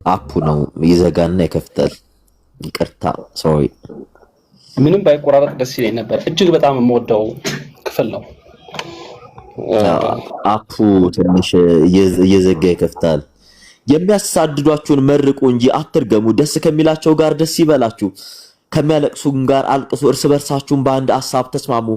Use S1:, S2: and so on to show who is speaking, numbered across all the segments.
S1: አፑ ነው ይዘጋና ይከፍታል። ይቅርታ ሶሪ።
S2: ምንም ባይቆራረጥ ደስ ይለኝ ነበር። እጅግ በጣም የምወደው ክፍል ነው።
S1: አፑ ትንሽ እየዘጋ ይከፍታል። የሚያሳድዷችሁን መርቁ እንጂ አትርገሙ። ደስ ከሚላቸው ጋር ደስ ይበላችሁ፣ ከሚያለቅሱም ጋር አልቅሱ። እርስ በርሳችሁም በአንድ ሐሳብ ተስማሙ።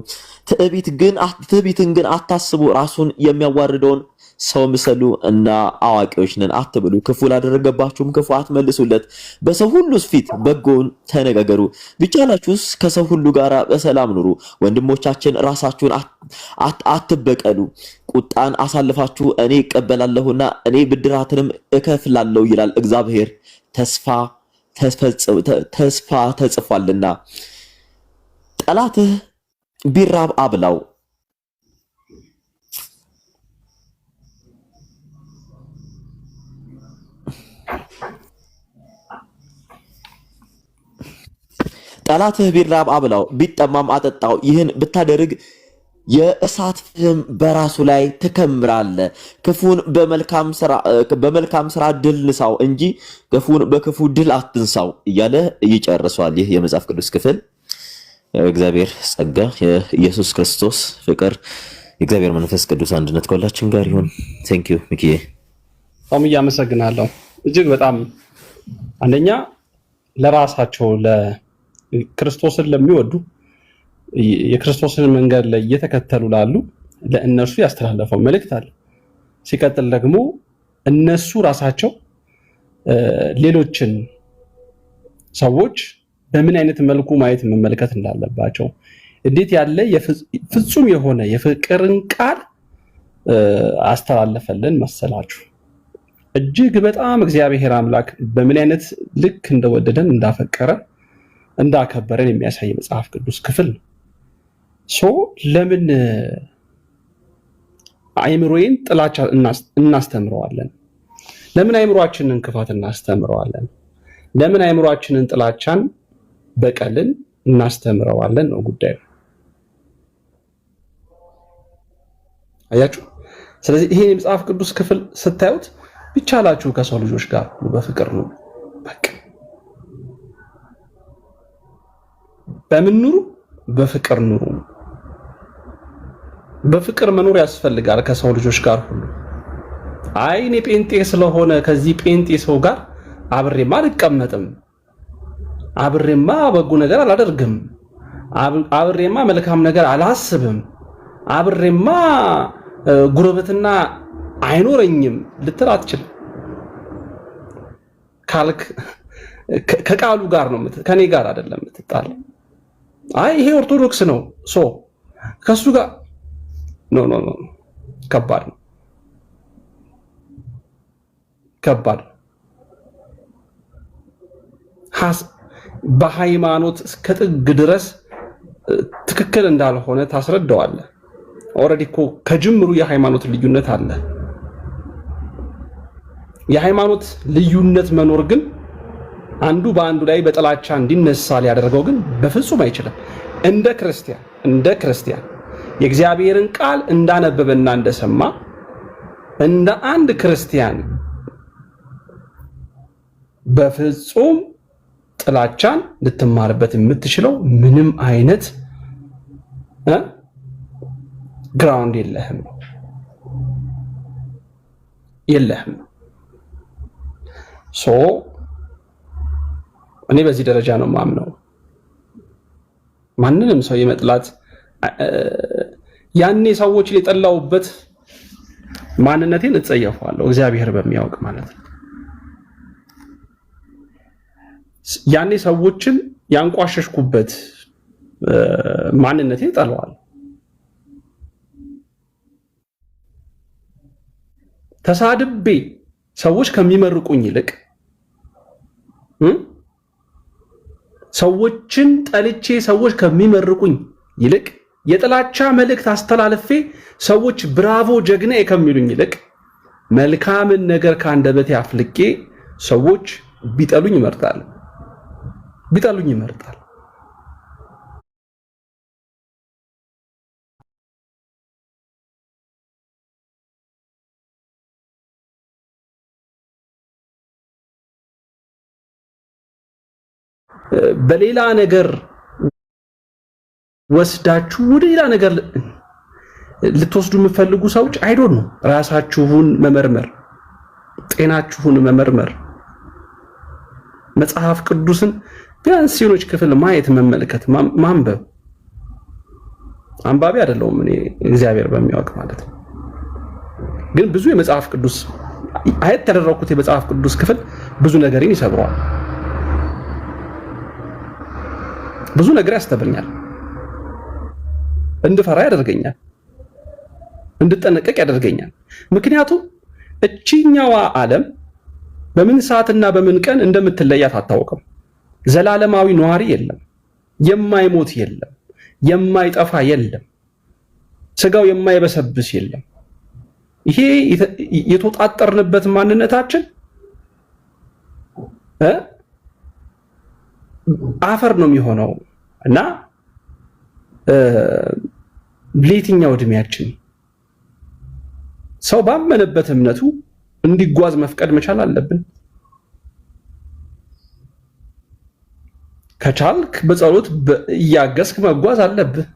S1: ትዕቢትን ግን አታስቡ። ራሱን የሚያዋርደውን ሰው ምሰሉ እና አዋቂዎች ነን አትብሉ። ክፉ ላደረገባችሁም ክፉ አትመልሱለት። በሰው ሁሉ ፊት በጎውን ተነጋገሩ። ቢቻላችሁስ ከሰው ሁሉ ጋር በሰላም ኑሩ። ወንድሞቻችን ራሳችሁን አትበቀሉ። ቁጣን አሳልፋችሁ እኔ እቀበላለሁና እኔ ብድራትንም እከፍላለሁ ይላል እግዚአብሔር። ተስፋ ተጽፏልና። ጠላትህ ቢራብ አብላው፣ ጠላትህ ቢራብ አብላው፣ ቢጠማም አጠጣው። ይህን ብታደርግ የእሳት ፍም በራሱ ላይ ትከምራለህ። ክፉን በመልካም ስራ ድል ንሳው እንጂ ክፉን በክፉ ድል አትንሳው እያለ ይጨርሷል። ይህ የመጽሐፍ ቅዱስ ክፍል እግዚአብሔር ጸጋ፣ የኢየሱስ ክርስቶስ ፍቅር፣ የእግዚአብሔር መንፈስ ቅዱስ አንድነት ከሁላችን ጋር ይሁን። ቴንክ ዩ ሚኪዬ።
S2: በጣም እያመሰግናለሁ። እጅግ በጣም አንደኛ ለራሳቸው ለክርስቶስን ለሚወዱ የክርስቶስን መንገድ ላይ እየተከተሉ ላሉ ለእነርሱ ያስተላለፈው መልእክት አለ። ሲቀጥል ደግሞ እነሱ ራሳቸው ሌሎችን ሰዎች በምን አይነት መልኩ ማየት መመልከት እንዳለባቸው እንዴት ያለ ፍጹም የሆነ የፍቅርን ቃል አስተላለፈልን መሰላችሁ። እጅግ በጣም እግዚአብሔር አምላክ በምን አይነት ልክ እንደወደደን እንዳፈቀረ እንዳከበረን የሚያሳይ መጽሐፍ ቅዱስ ክፍል ነው። ለምን አይምሮዬን ጥላቻ እናስተምረዋለን? ለምን አይምሮአችንን ክፋት እናስተምረዋለን? ለምን አይምሮአችንን ጥላቻን በቀልን እናስተምረዋለን ነው ጉዳዩ። አያችሁ። ስለዚህ ይሄን የመጽሐፍ ቅዱስ ክፍል ስታዩት ቢቻላችሁ ከሰው ልጆች ጋር በፍቅር ነው። በቃ በምን ኑሩ? በፍቅር ኑሩ። በፍቅር መኖር ያስፈልጋል ከሰው ልጆች ጋር ሁሉ። አይ እኔ ጴንጤ ስለሆነ ከዚህ ጴንጤ ሰው ጋር አብሬማ አልቀመጥም፣ አብሬማ በጎ ነገር አላደርግም፣ አብሬማ መልካም ነገር አላስብም፣ አብሬማ ጉርብትና አይኖረኝም ልትል አትችልም። ካልክ ከቃሉ ጋር ነው ከኔ ጋር አይደለም የምትጣል። አይ ይሄ ኦርቶዶክስ ነው ከሱ ጋር ኖ ከባድ ነው። በሃይማኖት እስከ ጥግ ድረስ ትክክል እንዳልሆነ ታስረዳዋለህ። ኦልሬዲ እኮ ከጅምሩ የሃይማኖት ልዩነት አለ። የሃይማኖት ልዩነት መኖር ግን አንዱ በአንዱ ላይ በጥላቻ እንዲነሳ ሊያደርገው ግን በፍጹም አይችልም። እንደ ክርስቲያን የእግዚአብሔርን ቃል እንዳነበበና እንደሰማ እንደ አንድ ክርስቲያን በፍጹም ጥላቻን ልትማርበት የምትችለው ምንም አይነት ግራውንድ የለህም። እኔ በዚህ ደረጃ ነው ማምነው። ማንንም ሰው የመጥላት ያኔ ሰዎች የጠላውበት ማንነቴን እጸየፈዋለሁ፣ እግዚአብሔር በሚያውቅ ማለት ነው። ያኔ ሰዎችን ያንቋሸሽኩበት ማንነቴን እጠላዋለሁ። ተሳድቤ ሰዎች ከሚመርቁኝ ይልቅ ሰዎችን ጠልቼ ሰዎች ከሚመርቁኝ ይልቅ የጥላቻ መልእክት አስተላልፌ ሰዎች ብራቮ ጀግና ከሚሉኝ ይልቅ መልካምን ነገር ከአንደበቴ አፍልቄ ሰዎች ቢጠሉኝ ይመርጣል። በሌላ ነገር ወስዳችሁ ወደ ሌላ ነገር ልትወስዱ የምትፈልጉ ሰዎች አይዶን ነው። ራሳችሁን መመርመር፣ ጤናችሁን መመርመር፣ መጽሐፍ ቅዱስን ቢያንስ ሲኖች ክፍል ማየት፣ መመልከት፣ ማንበብ። አንባቢ አይደለሁም እኔ እግዚአብሔር በሚያውቅ ማለት ነው። ግን ብዙ የመጽሐፍ ቅዱስ አየት ያደረኩት የመጽሐፍ ቅዱስ ክፍል ብዙ ነገርን ይሰብረዋል፣ ብዙ ነገር ያስተምረኛል፣ እንድፈራ ያደርገኛል፣ እንድጠነቀቅ ያደርገኛል። ምክንያቱም እቺኛዋ ዓለም በምን ሰዓትና በምን ቀን እንደምትለያት አታውቅም። ዘላለማዊ ነዋሪ የለም፣ የማይሞት የለም፣ የማይጠፋ የለም፣ ስጋው የማይበሰብስ የለም። ይሄ የተወጣጠርንበት ማንነታችን አፈር ነው የሚሆነው እና ለየትኛው እድሜያችን ሰው ባመነበት እምነቱ እንዲጓዝ መፍቀድ መቻል አለብን። ከቻልክ በጸሎት እያገዝክ መጓዝ አለብህ።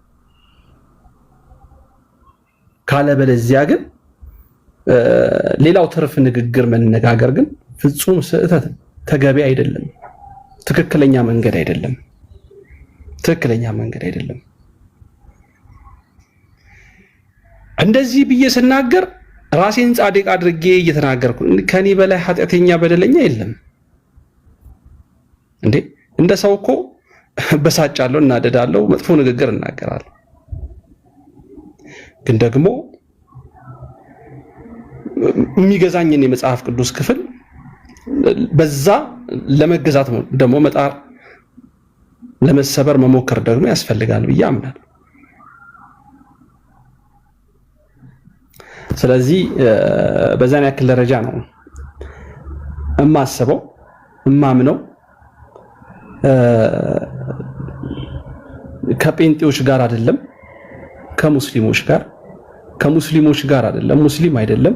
S2: ካለበለዚያ ግን ሌላው ትርፍ ንግግር መነጋገር ግን ፍጹም ስህተት፣ ተገቢ አይደለም፣ ትክክለኛ መንገድ አይደለም፣ ትክክለኛ መንገድ አይደለም። እንደዚህ ብዬ ስናገር ራሴን ጻድቅ አድርጌ እየተናገርኩ ከኔ በላይ ኃጢአተኛ በደለኛ የለም እንዴ? እንደ ሰው እኮ በሳጫለሁ፣ እናደዳለሁ፣ መጥፎ ንግግር እናገራለሁ። ግን ደግሞ የሚገዛኝን የመጽሐፍ ቅዱስ ክፍል በዛ ለመገዛት ደግሞ መጣር፣ ለመሰበር መሞከር ደግሞ ያስፈልጋል ብዬ አምናለሁ። ስለዚህ በዛን ያክል ደረጃ ነው እማስበው እማምነው። ከጴንጤዎች ጋር አይደለም፣ ከሙስሊሞች ጋር አይደለም። ሙስሊም አይደለም፣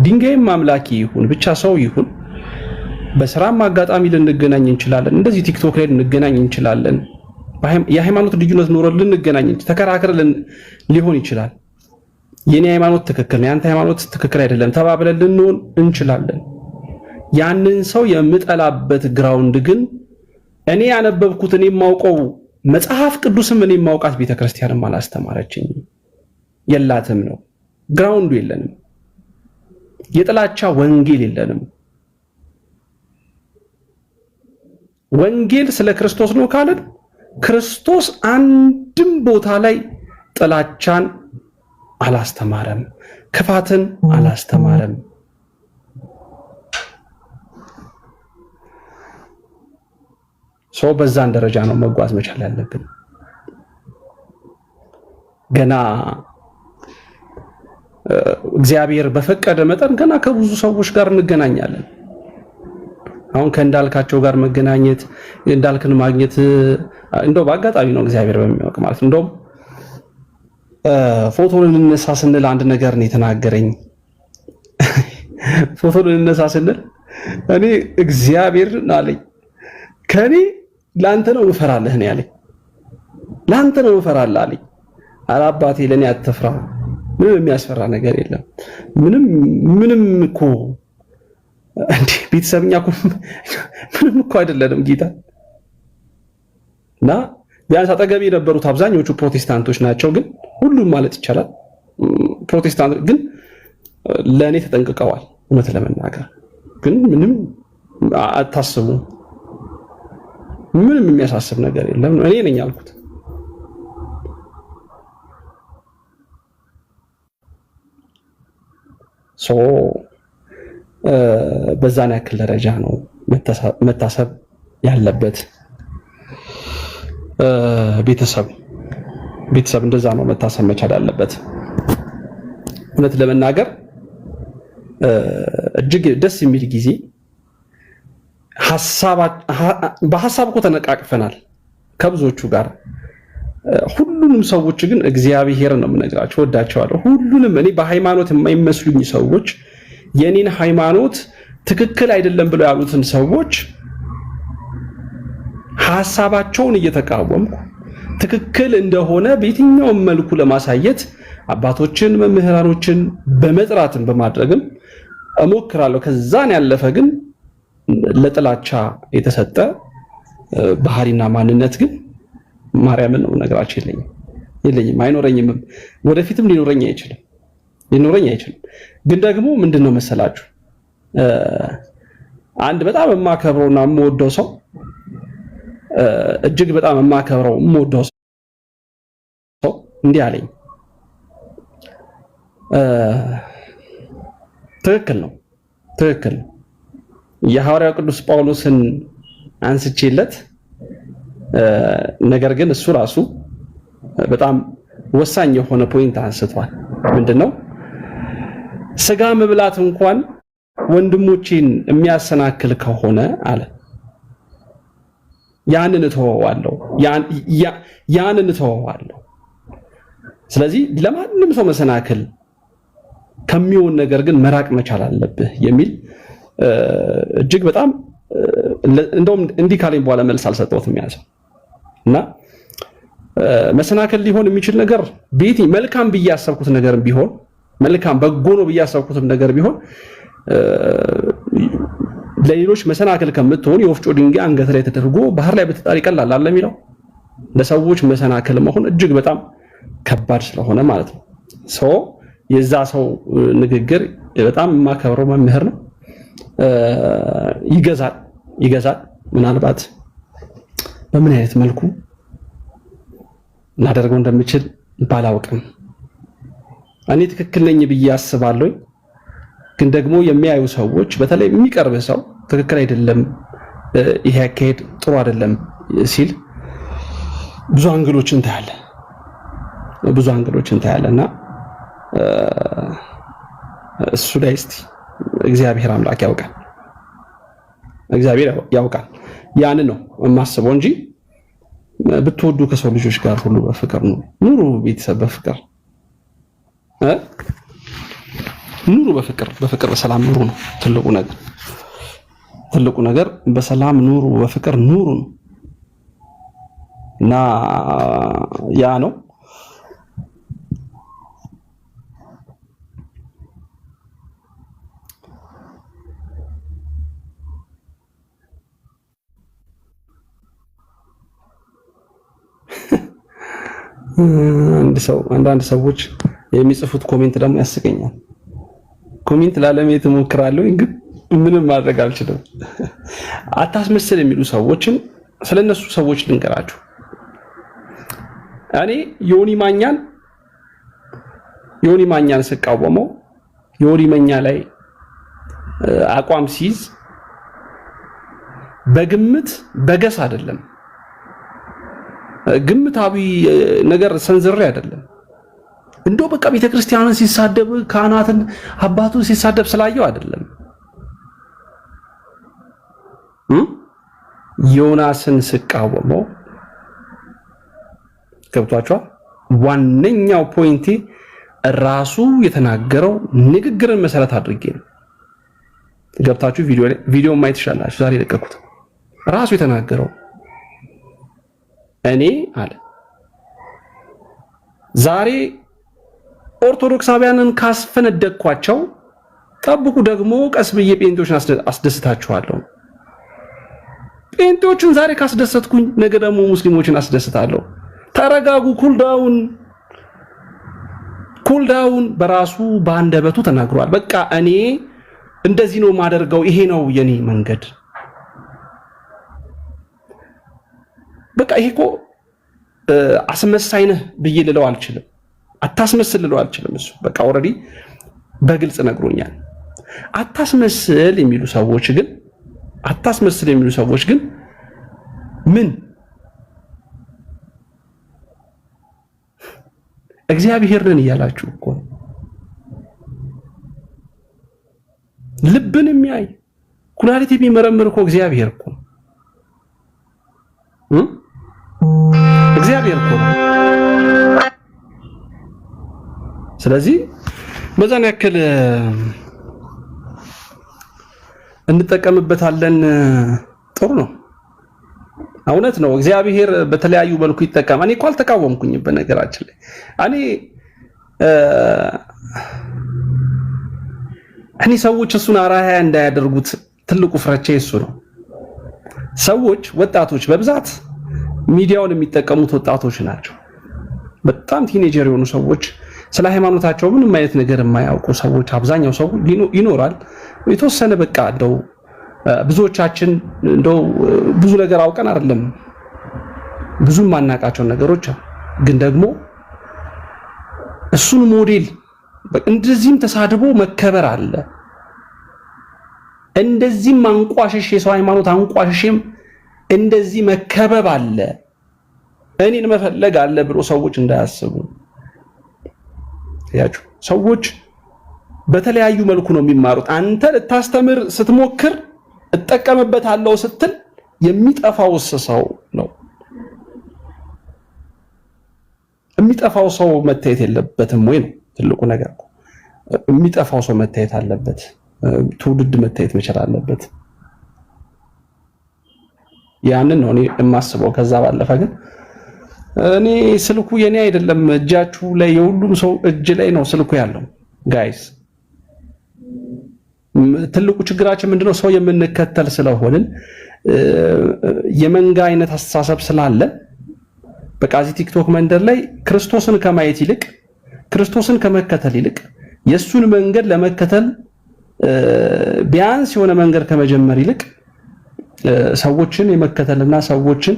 S2: ድንጋይም አምላኪ ይሁን ብቻ ሰው ይሁን፣ በስራም አጋጣሚ ልንገናኝ እንችላለን። እንደዚህ ቲክቶክ ላይ ልንገናኝ እንችላለን። የሃይማኖት ልዩነት ኖሮ ልንገናኝ ተከራክረን ሊሆን ይችላል። የኔ ሃይማኖት ትክክል ነው፣ ያንተ ሃይማኖት ትክክል አይደለም ተባብለን ልንሆን እንችላለን። ያንን ሰው የምጠላበት ግራውንድ ግን እኔ ያነበብኩት እኔ የማውቀው መጽሐፍ ቅዱስም እኔ የማውቃት ቤተክርስቲያንም አላስተማረችኝም፣ የላትም ነው። ግራውንዱ የለንም፣ የጥላቻ ወንጌል የለንም። ወንጌል ስለ ክርስቶስ ነው ካለን ክርስቶስ አንድም ቦታ ላይ ጥላቻን አላስተማረም፣ ክፋትን አላስተማረም። ሰው በዛን ደረጃ ነው መጓዝ መቻል ያለብን። ገና እግዚአብሔር በፈቀደ መጠን ገና ከብዙ ሰዎች ጋር እንገናኛለን። አሁን ከእንዳልካቸው ጋር መገናኘት፣ እንዳልክን ማግኘት እንደው በአጋጣሚ ነው እግዚአብሔር በሚያውቅ ማለት ነው። እንደውም ፎቶ ልንነሳ ስንል አንድ ነገር ነው የተናገረኝ። ፎቶ ልንነሳ ስንል እኔ እግዚአብሔር አለኝ ከኔ ላንተ ነው እፈራለህ ነው ያለኝ። ላንተ ነው እፈራለህ አለኝ። ኧረ አባቴ ለኔ አትፍራ፣ ምንም የሚያስፈራ ነገር የለም። ምንም እኮ እንዴ ቤተሰብኛ እኮ ምንም እኮ አይደለንም ጌታ። እና ቢያንስ አጠገቤ የነበሩት አብዛኞቹ ፕሮቴስታንቶች ናቸው፣ ግን ሁሉም ማለት ይቻላል ፕሮቴስታንት ግን ለእኔ ተጠንቅቀዋል። እውነት ለመናገር ግን ምንም አታስቡ፣ ምንም የሚያሳስብ ነገር የለም እኔ ነኝ ያልኩት። ሶ በዛን ያክል ደረጃ ነው መታሰብ ያለበት። ቤተሰብ እንደዛ ነው መታሰብ መቻል ያለበት። እውነት ለመናገር እጅግ ደስ የሚል ጊዜ በሐሳብ እኮ ተነቃቅፈናል ከብዙዎቹ ጋር። ሁሉንም ሰዎች ግን እግዚአብሔርን ነው የምነግራቸው፣ ወዳቸዋለሁ ሁሉንም። እኔ በሃይማኖት የማይመስሉኝ ሰዎች የኔን ሃይማኖት ትክክል አይደለም ብለው ያሉትን ሰዎች ሐሳባቸውን እየተቃወምኩ ትክክል እንደሆነ በየትኛውም መልኩ ለማሳየት አባቶችን መምህራኖችን በመጥራትም በማድረግም እሞክራለሁ። ከዛን ያለፈ ግን ለጥላቻ የተሰጠ ባህሪና ማንነት ግን ማርያምን ነው ነገራችን የለኝም አይኖረኝም፣ ወደፊትም ሊኖረኝ አይችልም። ግን ደግሞ ምንድነው መሰላችሁ አንድ በጣም የማከብረውና የምወደው ሰው እጅግ በጣም የምወደው ሰው እንዲህ አለኝ። ትክክል ነው የሐዋርያው ቅዱስ ጳውሎስን አንስቼለት ነገር ግን እሱ ራሱ በጣም ወሳኝ የሆነ ፖይንት አንስቷል። ምንድነው ስጋ መብላት እንኳን ወንድሞቼን የሚያሰናክል ከሆነ አለ ያንን እተወዋለሁ። ስለዚህ ለማንም ሰው መሰናክል ከሚሆን ነገር ግን መራቅ መቻል አለብህ የሚል እጅግ በጣም እንደውም እንዲህ ካለኝ በኋላ መልስ አልሰጠሁትም ያዘው እና መሰናክል ሊሆን የሚችል ነገር ቤቲ መልካም ብዬ ያሰብኩት ነገር ቢሆን መልካም በጎ ነው ብዬ ያሰብኩትም ነገር ቢሆን ለሌሎች መሰናክል ከምትሆን የወፍጮ ድንጋይ አንገት ላይ ተደርጎ ባህር ላይ ብትጣል ይቀላል አለ የሚለው ለሰዎች መሰናክል መሆን እጅግ በጣም ከባድ ስለሆነ ማለት ነው። የዛ ሰው ንግግር በጣም የማከብረው መምህር ነው። ይገዛል ምናልባት በምን አይነት መልኩ እናደርገው እንደምችል ባላውቅም እኔ ትክክል ነኝ ብዬ አስባለሁ። ግን ደግሞ የሚያዩ ሰዎች በተለይ የሚቀርብ ሰው ትክክል አይደለም ይሄ አካሄድ ጥሩ አይደለም ሲል ብዙ አንግሎችን ታያለና እሱ ላይ እስቲ እግዚአብሔር አምላክ ያውቃል። ያን ነው የማስበው እንጂ ብትወዱ ከሰው ልጆች ጋር ሁሉ በፍቅር ኑሩ። ቤተሰብ በፍቅር ኑሩ፣ በፍቅር በሰላም ኑሩ ነው ትልቁ ነገር በሰላም ኑሩ፣ በፍቅር ኑሩ ነው እና ያ ነው። አንዳንድ ሰዎች የሚጽፉት ኮሜንት ደግሞ ያስቀኛል። ኮሜንት ላለማየት እሞክራለሁ ግን ምንም ማድረግ አልችልም። አታስመስል የሚሉ ሰዎችን ስለነሱ ሰዎች ልንገራችሁ። እኔ ዮኒ ማኛን ስቃወመው ዮኒ ማኛ ላይ አቋም ሲይዝ በግምት በገስ አይደለም፣ ግምታዊ ነገር ሰንዝሬ አይደለም። እንደው በቃ ቤተክርስቲያንን ሲሳደብ ካህናትን አባቱን ሲሳደብ ስላየው አይደለም። ዮናስን ስቃወመው ገብቷቸዋል። ዋነኛው ፖይንቴ ራሱ የተናገረው ንግግርን መሰረት አድርጌ ነው። ገብታችሁ ቪዲዮ ማየት ትችላላችሁ። ዛሬ ለቀኩት። ራሱ የተናገረው እኔ አለ ዛሬ ኦርቶዶክሳውያንን ካስፈነደቅኳቸው ጠብቁ፣ ደግሞ ቀስ ብዬ ጴንጤዎችን አስደስታችኋለሁ። ጴንጤዎችን ዛሬ ካስደሰትኩኝ ነገ ደግሞ ሙስሊሞችን አስደስታለሁ። ተረጋጉ። ኩልዳውን በራሱ በአንደበቱ ተናግሯል። በቃ እኔ እንደዚህ ነው ማደርገው፣ ይሄ ነው የኔ መንገድ። በቃ ይሄ እኮ አስመሳይ ነህ ብዬ ልለው አልችልም። አታስመስል ልለው አልችልም። እሱ በቃ ኦልሬዲ በግልጽ ነግሮኛል። አታስመስል የሚሉ ሰዎች ግን ምን እግዚአብሔርን እያላችሁ እኮ ልብን የሚያይ ኩላሊት የሚመረምር እኮ እግዚአብሔር እኮ እኮ። ስለዚህ በዛን ያክል እንጠቀምበታለን። ጥሩ ነው። እውነት ነው። እግዚአብሔር በተለያዩ መልኩ ይጠቀማል። እኔ እኮ አልተቃወምኩኝም በነገራችን ላይ እኔ ሰዎች እሱን አራያ እንዳያደርጉት ትልቁ ፍራቻ እሱ ነው። ሰዎች ወጣቶች በብዛት ሚዲያውን የሚጠቀሙት ወጣቶች ናቸው። በጣም ቲኔጀር የሆኑ ሰዎች ስለ ሃይማኖታቸው ምንም አይነት ነገር የማያውቁ ሰዎች አብዛኛው ሰው ይኖራል። የተወሰነ በቃ እንደው ብዙዎቻችን እንደው ብዙ ነገር አውቀን አይደለም ብዙ ማናቃቸው ነገሮች ግን ደግሞ እሱን ሞዴል እንደዚህም ተሳድቦ መከበር አለ። እንደዚህም አንቋሸሽ የሰው ሃይማኖት አንቋሸሽም እንደዚህ መከበብ አለ። እኔን መፈለግ አለ ብሎ ሰዎች እንዳያስቡ ያችሁ ሰዎች በተለያዩ መልኩ ነው የሚማሩት። አንተ ልታስተምር ስትሞክር እጠቀምበታለሁ ስትል የሚጠፋው ሰው ነው። የሚጠፋው ሰው መታየት የለበትም ወይ ነው ትልቁ ነገር። የሚጠፋው ሰው መታየት አለበት። ትውልድ መታየት መቻል አለበት። ያንን ነው እኔ የማስበው። ከዛ ባለፈ ግን እኔ ስልኩ የኔ አይደለም፣ እጃችሁ ላይ የሁሉም ሰው እጅ ላይ ነው ስልኩ ያለው ጋይስ። ትልቁ ችግራችን ምንድነው? ሰው የምንከተል ስለሆንን የመንጋ አይነት አስተሳሰብ ስላለ በቃ እዚህ ቲክቶክ መንደር ላይ ክርስቶስን ከማየት ይልቅ ክርስቶስን ከመከተል ይልቅ የሱን መንገድ ለመከተል ቢያንስ የሆነ መንገድ ከመጀመር ይልቅ ሰዎችን የመከተልና ሰዎችን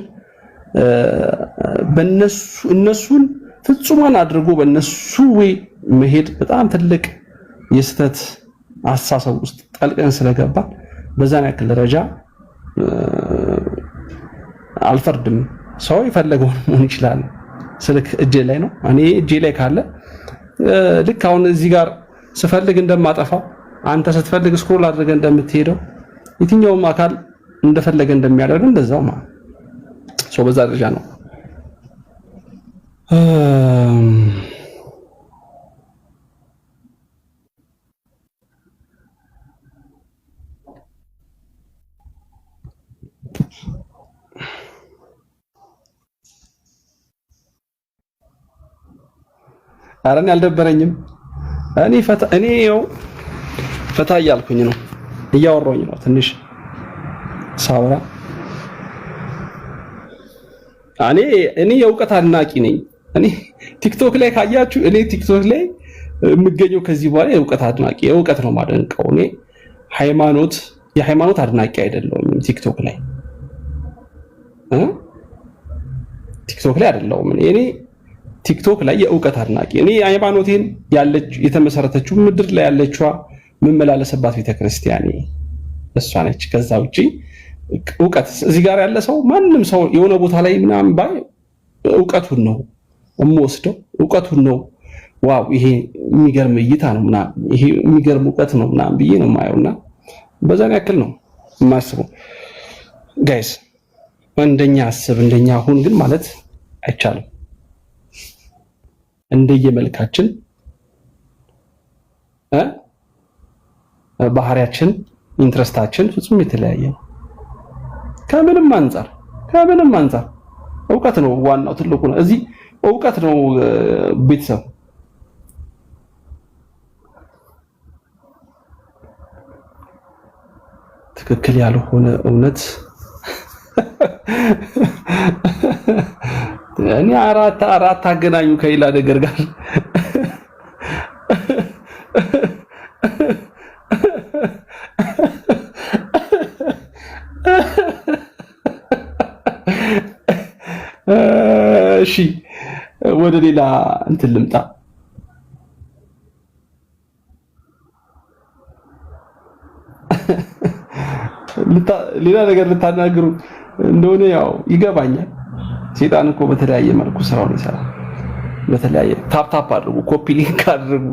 S2: እነሱን ፍጹማን አድርጎ በእነሱ ወይ መሄድ በጣም ትልቅ የስተት አስተሳሰብ ውስጥ ጠልቀን ስለገባ በዛን ያክል ደረጃ አልፈርድም። ሰው የፈለገውን መሆን ይችላል። ስልክ እጄ ላይ ነው። እኔ እጄ ላይ ካለ ልክ አሁን እዚህ ጋር ስፈልግ እንደማጠፋው አንተ ስትፈልግ ስክሮል አድርገህ እንደምትሄደው የትኛውም አካል እንደፈለገ እንደሚያደርግ እንደዛው ማለት ሰው በዛ ደረጃ ነው። አረን ያልደበረኝም እኔ ፈታ እያልኩኝ ነው፣ እያወራሁኝ ነው። ትንሽ ሳውራ እኔ የእውቀት አድናቂ ነኝ። እኔ ቲክቶክ ላይ ካያችሁ እኔ ቲክቶክ ላይ የምገኘው ከዚህ በኋላ የእውቀት አድናቂ የእውቀት ነው ማደንቀው። እኔ የሃይማኖት አድናቂ አይደለሁም። ቲክቶክ ላይ አይደለሁም። እኔ ቲክቶክ ላይ የእውቀት አድናቂ እኔ ሃይማኖቴን የተመሰረተችው ምድር ላይ ያለችዋ መመላለስባት ቤተክርስቲያን እሷ ነች። ከዛ ውጪ እውቀት እዚህ ጋር ያለ ሰው ማንም ሰው የሆነ ቦታ ላይ ምናምን ባይ እውቀቱን ነው የምወስደው፣ እውቀቱን ነው ዋው ይሄ የሚገርም እይታ ነው ምናምን ይሄ የሚገርም እውቀት ነው ምናምን ብዬ ነው የማየውና በዛን ያክል ነው የማስበው። ጋይስ እንደኛ አስብ እንደኛ አሁን ግን ማለት አይቻልም። እንደየመልካችን ባህሪያችን ኢንትረስታችን ፍጹም የተለያየ ነው። ከምንም አንፃር እውቀት ነው ዋናው ትልቁ ነው። እዚህ እውቀት ነው ቤተሰብ ትክክል ያልሆነ እውነት እኔ አራት አገናኙ ከሌላ ነገር ጋር እሺ ወደ ሌላ እንትን ልምጣ። ሌላ ነገር ልታናግሩ እንደሆነ ያው ይገባኛል። ሴጣን እኮ በተለያየ መልኩ ስራውን ይሰራል። በተለያየ ታፕ አድርጉ፣ ኮፒ ሊንክ አድርጉ።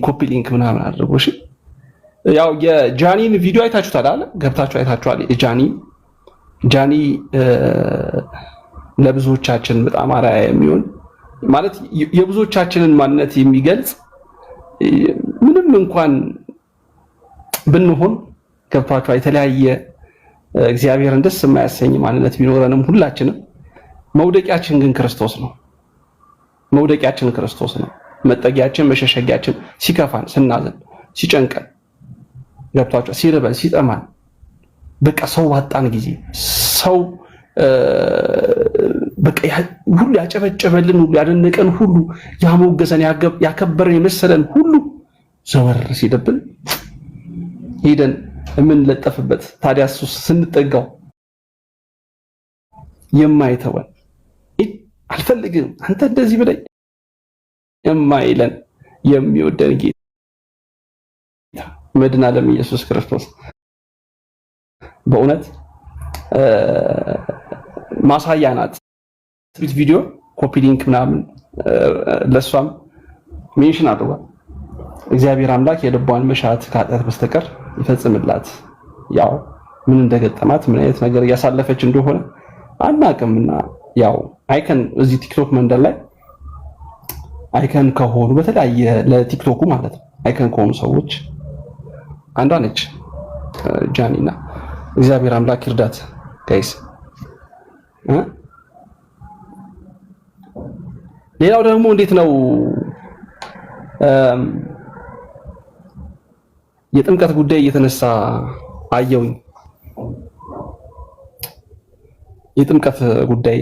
S2: ኮፒ ሊንክ ምናምን አድርጎ እሺ። ያው የጃኒን ቪዲዮ አይታችሁታል አይደል? ገብታችሁ አይታችኋል። ጃኒ ለብዙዎቻችን በጣም አርአያ የሚሆን ማለት የብዙዎቻችንን ማንነት የሚገልጽ ምንም እንኳን ብንሆን ገብታችሁ የተለያየ እግዚአብሔርን ደስ የማያሰኝ ማንነት ቢኖረንም ሁላችንም መውደቂያችን ግን ክርስቶስ ነው። መውደቂያችን ክርስቶስ ነው። መጠጊያችን፣ መሸሸጊያችን ሲከፋን፣ ስናዘን፣ ሲጨንቀን ገብቷቸው ሲርበን፣ ሲጠማን በቃ ሰው ባጣን ጊዜ ሰው በቃ ሁሉ ያጨበጨበልን ሁሉ ያደነቀን ሁሉ ያሞገሰን ያከበረን የመሰለን ሁሉ ዘወር ሲደብን ሄደን የምንለጠፍበት ታዲያ እሱ ስንጠጋው የማይተወን አልፈልግም አንተ እንደዚህ ብለኝ የማይለን የሚወደን ጌታ መድኃኔዓለም ኢየሱስ ክርስቶስ በእውነት ማሳያ ናት። ቪዲዮ ኮፒ ሊንክ ምናምን ለሷም ሜንሽን አድርጓል። እግዚአብሔር አምላክ የልቧን መሻት ከኃጢአት በስተቀር ይፈጽምላት። ያው ምን እንደገጠማት ምን አይነት ነገር እያሳለፈች እንደሆነ አናውቅምና ያው አይከን እዚህ ቲክቶክ መንደር ላይ አይከን ከሆኑ በተለያየ ለቲክቶኩ ማለት ነው አይከን ከሆኑ ሰዎች አንዷ ነች ጃኒና እግዚአብሔር አምላክ ይርዳት ጋይስ። ሌላው ደግሞ እንዴት ነው የጥምቀት ጉዳይ እየተነሳ አየውኝ። የጥምቀት ጉዳይ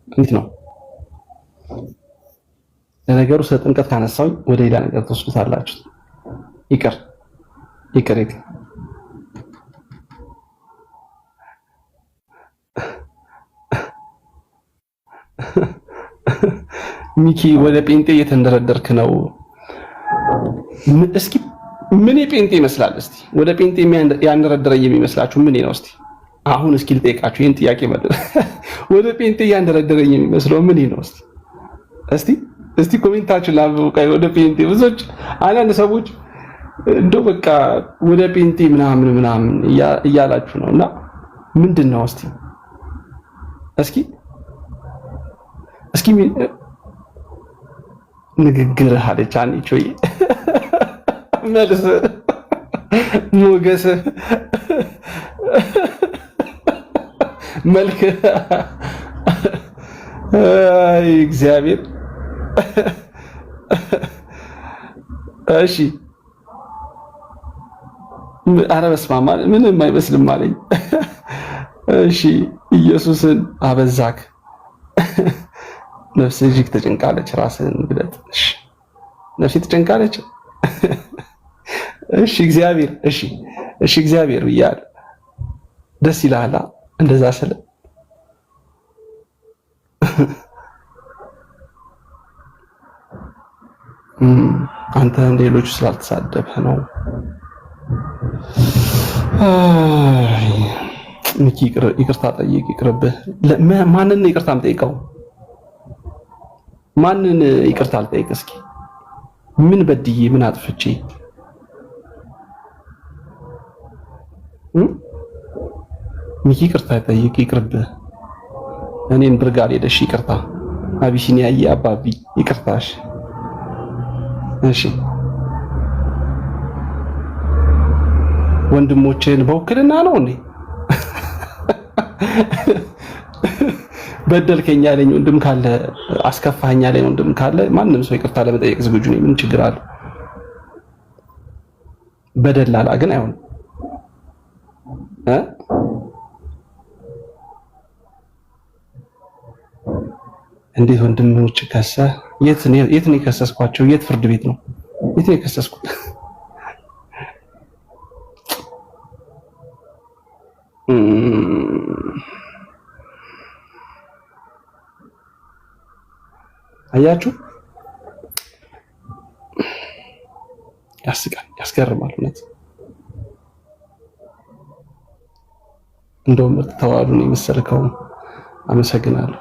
S2: እንዴት ነው? ለነገሩ ስለ ጥምቀት ካነሳውኝ ወደ ሌላ ነገር ተወስዱታላችሁ። ይቅር ሚኪ ወደ ጴንጤ እየተንደረደርክ ነው። እስኪ ምን ጴንጤ ይመስላል? እስቲ ወደ ጴንጤ ያንደረደረኝ የሚመስላችሁ ምን ነው? እስቲ አሁን እስኪ ልጠይቃችሁ ይሄን ጥያቄ ማለት ወደ ጴንጤ ያንደረደረኝ የሚመስለው ምን ነው? እስቲ ኮሜንታችሁ ላብቀይ። ወደ ጴንጤ ብዙዎች አንዳንድ ሰዎች እንደው በቃ ወደ ጴንጤ ምናምን እያላችሁ ነውና ምንድነው? እስኪ ንግግር አለች አንቺ መልስ ሞገስ መልክ አይ እግዚአብሔር እሺ ኧረ በስመ አብ ምንም አይመስልም አለኝ። እሺ ኢየሱስን አበዛክ ነፍሴ እጅግ ተጨንቃለች፣ ራስህን ግለጥ። እሺ ነፍሴ ተጨንቃለች። እሺ እግዚአብሔር እሺ እግዚአብሔር ብያለሁ። ደስ ይላል እንደዛ ስለ አንተ ሌሎቹ ስላልተሳደብህ ነው። ሚኪ ይቅርታ ጠይቅ፣ ይቅርብህ። ማንን ይቅርታ የምጠይቀው? ማንን ይቅርታ አልጠይቅ? እስኪ ምን በድዬ ምን አጥፍቼ? ሚኪ ይቅርታ ጠይቅ፣ ይቅርብህ። እኔን ብርጋዴ ደሽ ይቅርታ፣ አቢሲኒያዬ አባቢ ይቅርታሽ። እሺ ወንድሞችን በውክልና ነው እንዴ? በደልከኛ ያለኝ ወንድም ካለ አስከፋኛ ያለኝ ወንድም ካለ ማንም ሰው ይቅርታ ለመጠየቅ ዝግጁ ነኝ። ምን ችግር አለ? በደላላ ግን አይሆንም። እንዴት ወንድሞች ከሰ የት ነው የከሰስኳቸው? የት ፍርድ ቤት ነው? የት ነው የከሰስኩት? አያችሁ፣ ያስቃል፣ ያስገርማል። እውነት እንደውም ተዋሉን የመሰልከው። አመሰግናለሁ።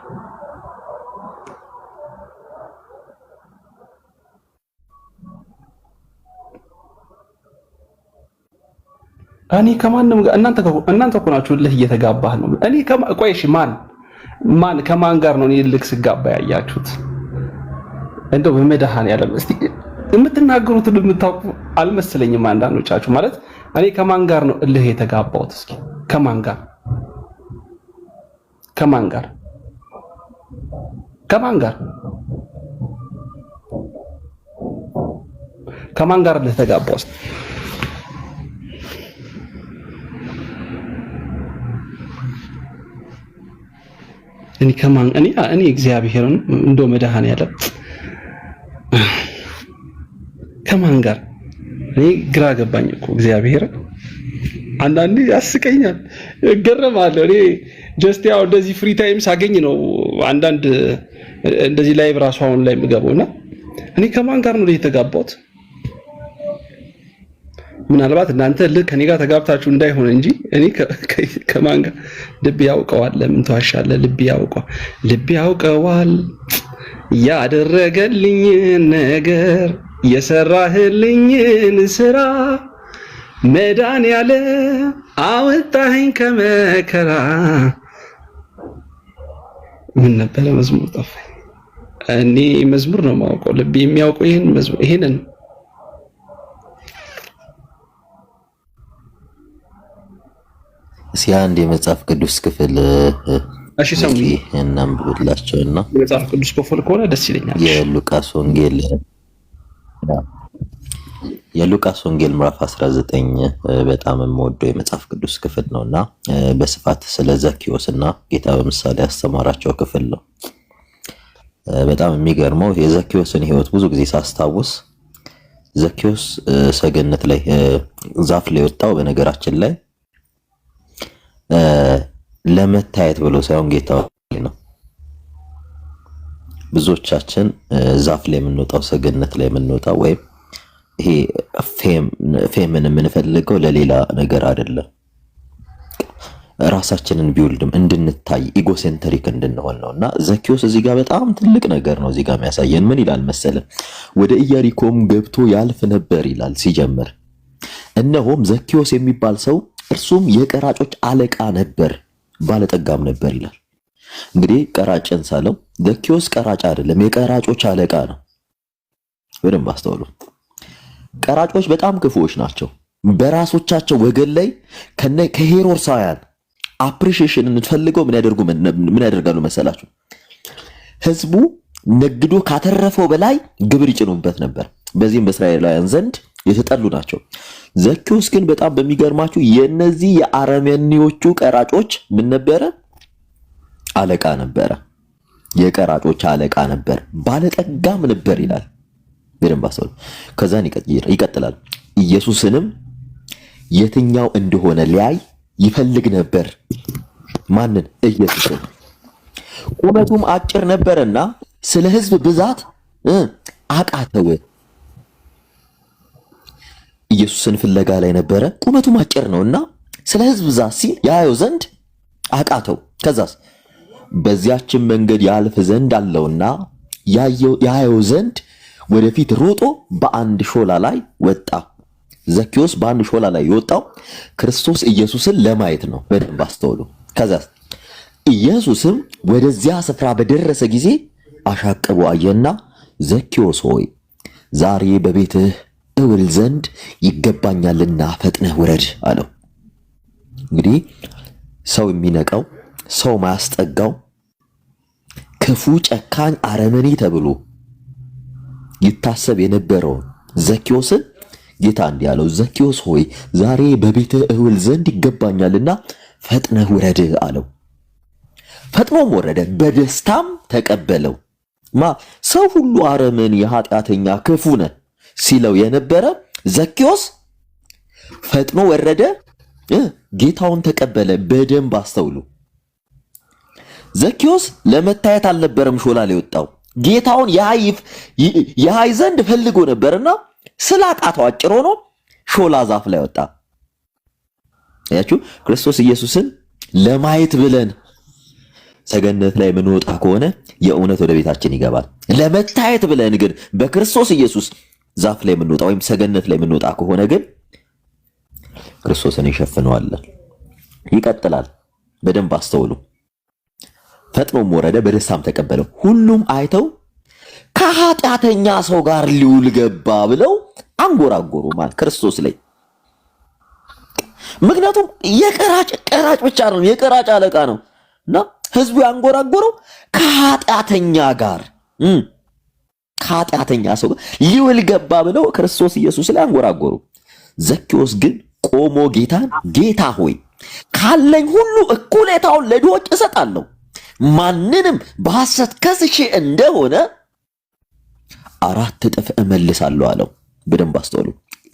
S2: እኔ ከማንም ጋር እናንተ እኮ ናችሁ እልህ እየተጋባህ ነው። እኔ ቆይ እሺ ማን ከማን ጋር ነው እኔ እልህ ስጋባ ያያችሁት? እንደው በመድኃኒዓለም እስቲ የምትናገሩትን የምታውቁ አልመሰለኝም አንዳንዶቻችሁ። ማለት እኔ ከማን ጋር ነው እልህ የተጋባሁት? እስኪ ከማን ጋር እልህ ተጋባሁት? እኔ እግዚአብሔርን እንደው መድኃኒዓለም ከማን ጋር እኔ ግራ ገባኝ እኮ እግዚአብሔር። አንዳንዴ ያስቀኛል፣ እገረማለሁ። እኔ ጀስት ያው እንደዚህ ፍሪ ታይም ሳገኝ ነው አንዳንድ እንደዚህ ላይቭ ራሱ አሁን ላይ የምገባውና እኔ ከማን ጋር ነው የተጋባሁት? ምናልባት እናንተ ልክ ከኔ ጋር ተጋብታችሁ እንዳይሆን እንጂ እኔ ከማን ጋር ልብ ያውቀዋል። ለምን ተዋሻለህ? ልብ ያውቀዋል ያደረገልኝ ነገር የሰራህልኝን ስራ መድኃኒዓለም አወጣኸኝ ከመከራ። ምን ነበረ መዝሙር ጠፋኝ። እኔ መዝሙር ነው የማውቀው፣ ልብ የሚያውቀው ይሄንን
S1: እስኪ አንድ የመጽሐፍ ቅዱስ ክፍል እናንብብላቸውና
S2: የመጽሐፍ ቅዱስ ክፍል ከሆነ ደስ ይለኛል።
S1: የሉቃስ ወንጌል ምዕራፍ 19 በጣም የምወደው የመጽሐፍ ቅዱስ ክፍል ነውና በስፋት ስለ ዘኪዮስና ጌታ በምሳሌ ያስተማራቸው ክፍል ነው። በጣም የሚገርመው የዘኪዮስን ሕይወት ብዙ ጊዜ ሳስታውስ ዘኪዮስ ሰገነት ላይ ዛፍ ላይ ወጣው። በነገራችን ላይ ለመታየት ብሎ ሳይሆን ጌታ ነው። ብዙዎቻችን ዛፍ ላይ የምንወጣው ሰገነት ላይ የምንወጣው ወይም ይሄ ፌምን የምንፈልገው ለሌላ ነገር አይደለም። ራሳችንን ቢውልድም እንድንታይ ኢጎሴንትሪክ እንድንሆን ነውና ዘኪዮስ እዚህ ጋር በጣም ትልቅ ነገር ነው እዚህ ጋር የሚያሳየን። ምን ይላል መሰለን? ወደ ኢያሪኮም ገብቶ ያልፍ ነበር ይላል ሲጀምር። እነሆም ዘኪዮስ የሚባል ሰው እርሱም የቀራጮች አለቃ ነበር፣ ባለጠጋም ነበር ይላል። እንግዲህ ቀራጭን ሳለው ዘኪዮስ ቀራጭ አይደለም፣ የቀራጮች አለቃ ነው። በደንብ አስተውሉ። ቀራጮች በጣም ክፉዎች ናቸው። በራሶቻቸው ወገን ላይ ከሄሮድሳውያን አፕሪሺዬሽን እንፈልገው ምን ያደርጋሉ መሰላችሁ? ህዝቡ ነግዶ ካተረፈው በላይ ግብር ይጭኑበት ነበር። በዚህም በእስራኤላውያን ዘንድ የተጠሉ ናቸው። ዘኪዮስ ግን በጣም በሚገርማችሁ የነዚህ የአረመኔዎቹ ቀራጮች ምን ነበረ? አለቃ ነበረ። የቀራጮች አለቃ ነበር፣ ባለጠጋም ነበር ይላል። በደንብ አስተውሉ። ከዛን ይቀጥላል። ኢየሱስንም የትኛው እንደሆነ ሊያይ ይፈልግ ነበር። ማንን? ኢየሱስን። ቁመቱም አጭር ነበርና ስለ ህዝብ ብዛት አቃተው። ኢየሱስን ፍለጋ ላይ ነበረ። ቁመቱም አጭር ነውና ስለ ህዝብ ብዛት ሲል ያየው ዘንድ አቃተው። ከዛስ በዚያችን መንገድ ያልፍ ዘንድ አለውና ያየው ዘንድ ወደፊት ሮጦ በአንድ ሾላ ላይ ወጣ። ዘኪዮስ በአንድ ሾላ ላይ የወጣው ክርስቶስ ኢየሱስን ለማየት ነው። በደንብ አስተውሉ። ከዛስ ኢየሱስም ወደዚያ ስፍራ በደረሰ ጊዜ አሻቅቦ አየና ዘኪዮስ ሆይ ዛሬ በቤትህ እውል ዘንድ ይገባኛልና ፈጥነህ ውረድ አለው። እንግዲህ ሰው የሚነቀው ሰው ማያስጠጋው ክፉ፣ ጨካኝ፣ አረመኔ ተብሎ ይታሰብ የነበረውን ዘኪዮስን ጌታ እንዲህ ያለው ዘኪዮስ ሆይ ዛሬ በቤትህ እውል ዘንድ ይገባኛልና ፈጥነህ ውረድ አለው። ፈጥኖም ወረደ፣ በደስታም ተቀበለው። ሰው ሁሉ አረመኔ፣ ኃጢአተኛ፣ ክፉ ነህ ሲለው የነበረ ዘኪዮስ ፈጥኖ ወረደ፣ ጌታውን ተቀበለ። በደንብ አስተውሉ። ዘኪዮስ ለመታየት አልነበረም ሾላ ላይ ወጣው፣ ጌታውን ያይ ዘንድ ፈልጎ ነበርና ስላቃተው አጭር ሆኖ ሾላ ዛፍ ላይ ወጣ። ያችሁ ክርስቶስ ኢየሱስን ለማየት ብለን ሰገነት ላይ የምንወጣ ከሆነ የእውነት ወደ ቤታችን ይገባል። ለመታየት ብለን ግን በክርስቶስ ኢየሱስ ዛፍ ላይ የምንወጣ ወይም ሰገነት ላይ የምንወጣ ከሆነ ግን ክርስቶስን ይሸፍነዋል። ይቀጥላል። በደንብ አስተውሉ። ፈጥኖም ወረደ፣ በደስታም ተቀበለው። ሁሉም አይተው ከኃጢአተኛ ሰው ጋር ሊውል ገባ ብለው አንጎራጎሩ። ማለት ክርስቶስ ላይ ምክንያቱም ቀራጭ ብቻ ነው፣ የቀራጭ አለቃ ነው እና ህዝቡ ያንጎራጎረው ከኃጢአተኛ ሰው ጋር ሊውል ገባ ብለው ክርስቶስ ኢየሱስ ላይ አንጎራጎሩ። ዘኬዎስ ግን ቆሞ ጌታን ጌታ ሆይ ካለኝ ሁሉ እኩሌታውን ለድሆች እሰጣለሁ፣ ማንንም በሐሰት ከስሼ እንደሆነ 4 እጥፍ እመልሳለሁ አለው። በደንብ አስተውሉ።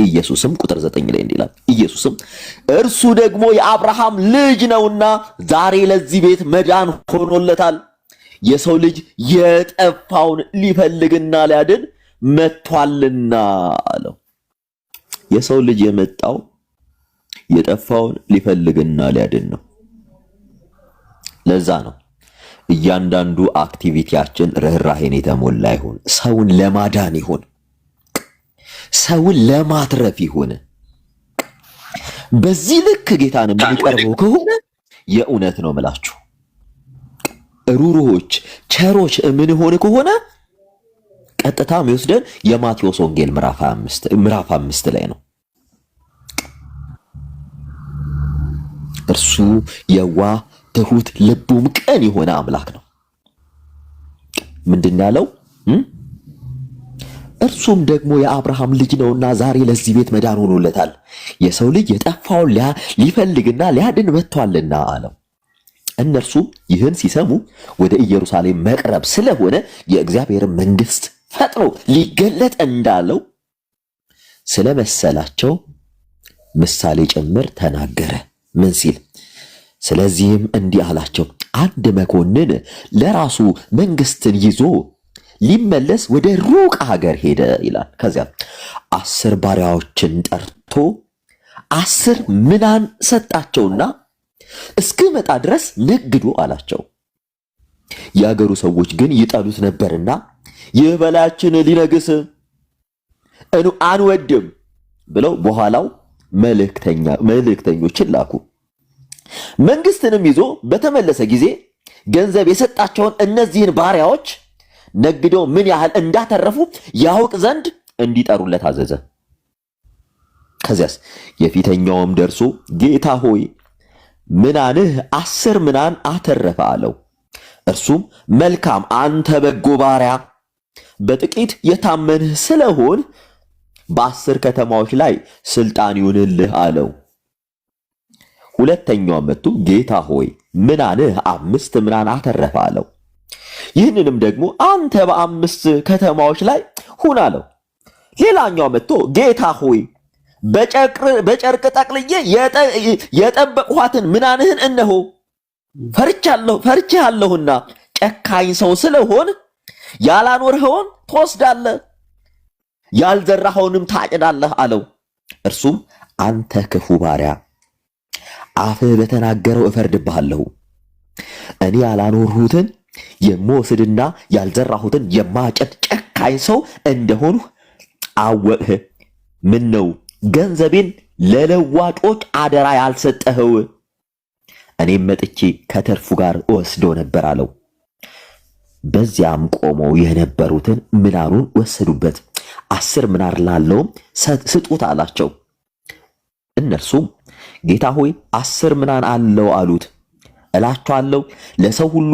S1: ኢየሱስም ቁጥር 9 ላይ እንዲላል፣ ኢየሱስም እርሱ ደግሞ የአብርሃም ልጅ ነውና ዛሬ ለዚህ ቤት መዳን ሆኖለታል፣ የሰው ልጅ የጠፋውን ሊፈልግና ሊያድን መጥቷልና አለው። የሰው ልጅ የመጣው የጠፋውን ሊፈልግና ሊያድን ነው። ለዛ ነው እያንዳንዱ አክቲቪቲያችን ርህራሄን የተሞላ ይሁን፣ ሰውን ለማዳን ይሁን፣ ሰውን ለማትረፍ ይሁን። በዚህ ልክ ጌታን የምንቀርበው ከሆነ የእውነት ነው ምላችሁ ሩሩሆች፣ ቸሮች ምን ሆነ ከሆነ ቀጥታ የሚወስደን የማቴዎስ ወንጌል ምዕራፍ 5 ላይ ነው። እርሱ የዋህ ትሁት ልቡም ቅን የሆነ አምላክ ነው። ምንድን ያለው? እርሱም ደግሞ የአብርሃም ልጅ ነውና ዛሬ ለዚህ ቤት መዳን ሆኖለታል፣ የሰው ልጅ የጠፋውን ሊፈልግና ሊያድን መጥቷልና አለው። እነርሱም ይህን ሲሰሙ ወደ ኢየሩሳሌም መቅረብ ስለሆነ የእግዚአብሔር መንግሥት ፈጥኖ ሊገለጥ እንዳለው ስለመሰላቸው ምሳሌ ጭምር ተናገረ። ምን ሲል? ስለዚህም እንዲህ አላቸው፣ አንድ መኮንን ለራሱ መንግሥትን ይዞ ሊመለስ ወደ ሩቅ ሀገር ሄደ ይላል። ከዚያ 10 ባሪያዎችን ጠርቶ 10 ምናን ሰጣቸውና እስክመጣ ድረስ ነግዱ አላቸው። የአገሩ ሰዎች ግን ይጠሉት ነበርና ይህ በላያችን ሊነግስ አንወድም ብለው በኋላው መልእክተኞችን ላኩ። መንግሥትንም ይዞ በተመለሰ ጊዜ ገንዘብ የሰጣቸውን እነዚህን ባሪያዎች ነግደው ምን ያህል እንዳተረፉ ያውቅ ዘንድ እንዲጠሩለት አዘዘ። ከዚያስ የፊተኛውም ደርሶ ጌታ ሆይ ምናንህ 10 ምናን አተረፈ አለው። እርሱም መልካም አንተ በጎ ባሪያ፣ በጥቂት የታመንህ ስለሆን በ10 ከተማዎች ላይ ስልጣን ይሁንልህ አለው። ሁለተኛው መጥቶ ጌታ ሆይ ምናንህ 5 ምናን አተረፈ አለው። ይህንንም ደግሞ አንተ በ5 ከተማዎች ላይ ሁን አለው። ሌላኛው መጥቶ ጌታ ሆይ በጨርቅ ጠቅልዬ የጠበቅኋትን ምናንህን እነሆ ፈርቼሃለሁና ጨካኝ ሰው ስለሆን ያላኖርኸውን ትወስዳለህ፣ ያልዘራኸውንም ታጭዳለህ አለው። እርሱም አንተ ክፉ ባሪያ፣ አፍህ በተናገረው እፈርድብሃለሁ። እኔ ያላኖርሁትን የምወስድና ያልዘራሁትን የማጨድ ጨካኝ ሰው እንደሆንሁ አወቅህ። ምን ነው ገንዘቤን ለለዋጮች አደራ ያልሰጠኸው? እኔም መጥቼ ከትርፉ ጋር እወስደው ነበር አለው። በዚያም ቆመው የነበሩትን ምናኑን ወሰዱበት፣ 10 ምናር ላለውም ስጡት አላቸው። እነርሱም ጌታ ሆይ 10 ምናን አለው አሉት። እላችኋለሁ ለሰው ሁሉ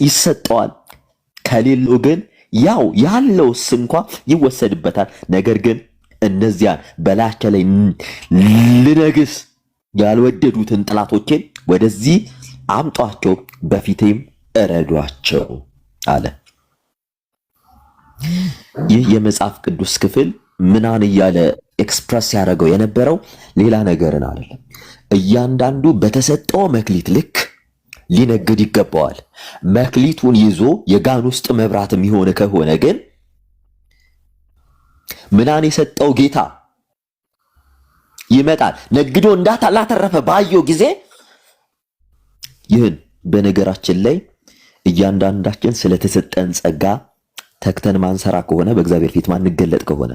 S1: ይሰጠዋል፣ ከሌለው ግን ያው ያለውስ እንኳ ይወሰድበታል። ነገር ግን እነዚያን በላያቸው ላይ ልነግስ ያልወደዱትን ጠላቶቼን ወደዚህ አምጧቸው፣ በፊቴም እረዷቸው አለ። ይህ የመጽሐፍ ቅዱስ ክፍል ምናን እያለ ኤክስፕረስ ያደረገው የነበረው ሌላ ነገርን አይደለም። እያንዳንዱ በተሰጠው መክሊት ልክ ሊነግድ ይገባዋል። መክሊቱን ይዞ የጋን ውስጥ መብራት የሚሆን ከሆነ ግን ምናን የሰጠው ጌታ ይመጣል። ነግዶ እንዳላተረፈ ባየው ጊዜ ይህን በነገራችን ላይ እያንዳንዳችን ስለተሰጠን ጸጋ ተክተን ማንሰራ ከሆነ በእግዚአብሔር ፊት ማንገለጥ ከሆነ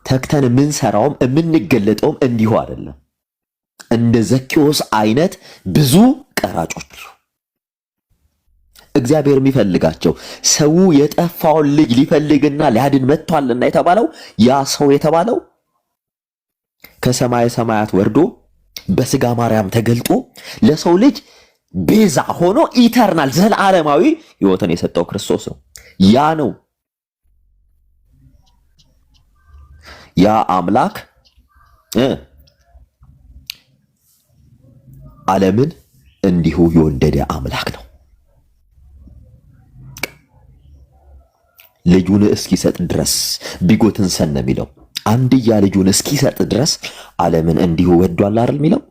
S1: ተክተን የምንሰራውም የምንገለጠውም እንዲሁ አይደለም። እንደ ዘኬዎስ አይነት ብዙ ቀራጮች እግዚአብሔር የሚፈልጋቸው ሰው የጠፋውን ልጅ ሊፈልግና ሊያድን መጥቷልና የተባለው ያ ሰው የተባለው ከሰማየ ሰማያት ወርዶ በስጋ ማርያም ተገልጦ ለሰው ልጅ ቤዛ ሆኖ ኢተርናል ዘላለማዊ ሕይወትን የሰጠው ክርስቶስ ነው። ያ ነው ያ አምላክ ዓለምን እንዲሁ የወደደ አምላክ ነው። ልጁን እስኪሰጥ ድረስ ቢጎትን ሰነ የሚለው አንድያ ልጁን እስኪሰጥ ድረስ ዓለምን እንዲሁ ወዷል አይደል የሚለው።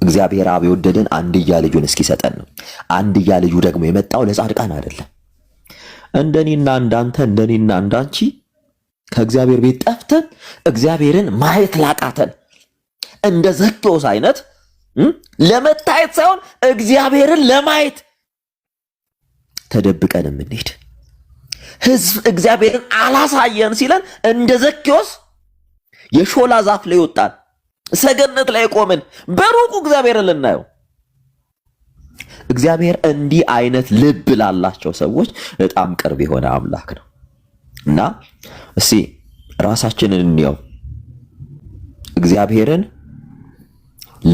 S1: እግዚአብሔር አብ የወደደን አንድያ ልጁን እስኪሰጠን ነው። አንድያ ልጁ ደግሞ የመጣው ለጻድቃን አይደለም። እንደኔና እንዳንተ እንደኔና እንዳንቺ ከእግዚአብሔር ቤት ጠፍተን እግዚአብሔርን ማየት ላቃተን እንደ ዘኬዎስ አይነት ለመታየት ሳይሆን እግዚአብሔርን ለማየት ተደብቀን የምንሄድ ሕዝብ እግዚአብሔርን አላሳየን ሲለን እንደ ዘኬዎስ የሾላ ዛፍ ላይ ወጣን፣ ሰገነት ላይ ቆምን፣ በሩቁ እግዚአብሔርን ልናየው። እግዚአብሔር እንዲህ አይነት ልብ ላላቸው ሰዎች በጣም ቅርብ የሆነ አምላክ ነው እና እስቲ ራሳችንን እንየው። እግዚአብሔርን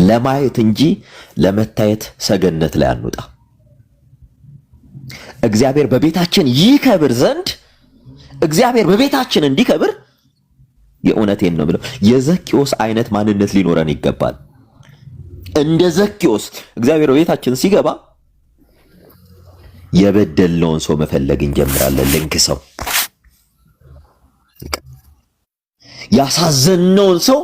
S1: ለማየት እንጂ ለመታየት ሰገነት ላይ አንውጣ። እግዚአብሔር በቤታችን ይከብር ዘንድ እግዚአብሔር በቤታችን እንዲከብር የእውነቴን ነው ብለው የዘኬዎስ አይነት ማንነት ሊኖረን ይገባል። እንደ ዘኬዎስ እግዚአብሔር በቤታችን ሲገባ የበደልነውን ሰው መፈለግ እንጀምራለን። ልንክሰው፣ ያሳዘነውን ሰው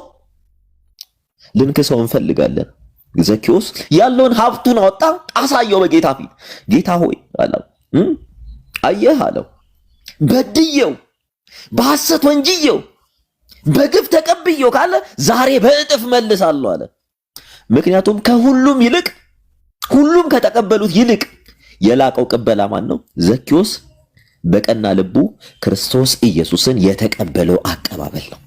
S1: ልንክሰው እንፈልጋለን። ዘኬዎስ ያለውን ሀብቱን አወጣ፣ አሳየው በጌታ ፊት። ጌታ ሆይ አለው፣ አየህ አለው፣ በድየው፣ በሐሰት ወንጅየው፣ በግፍ ተቀብየው ካለ ዛሬ በእጥፍ መልሳለሁ አለ። ምክንያቱም ከሁሉም ይልቅ ሁሉም ከተቀበሉት ይልቅ የላቀው ቅበላ ማን ነው? ዘኬዎስ በቀና ልቡ ክርስቶስ ኢየሱስን የተቀበለው አቀባበል ነው።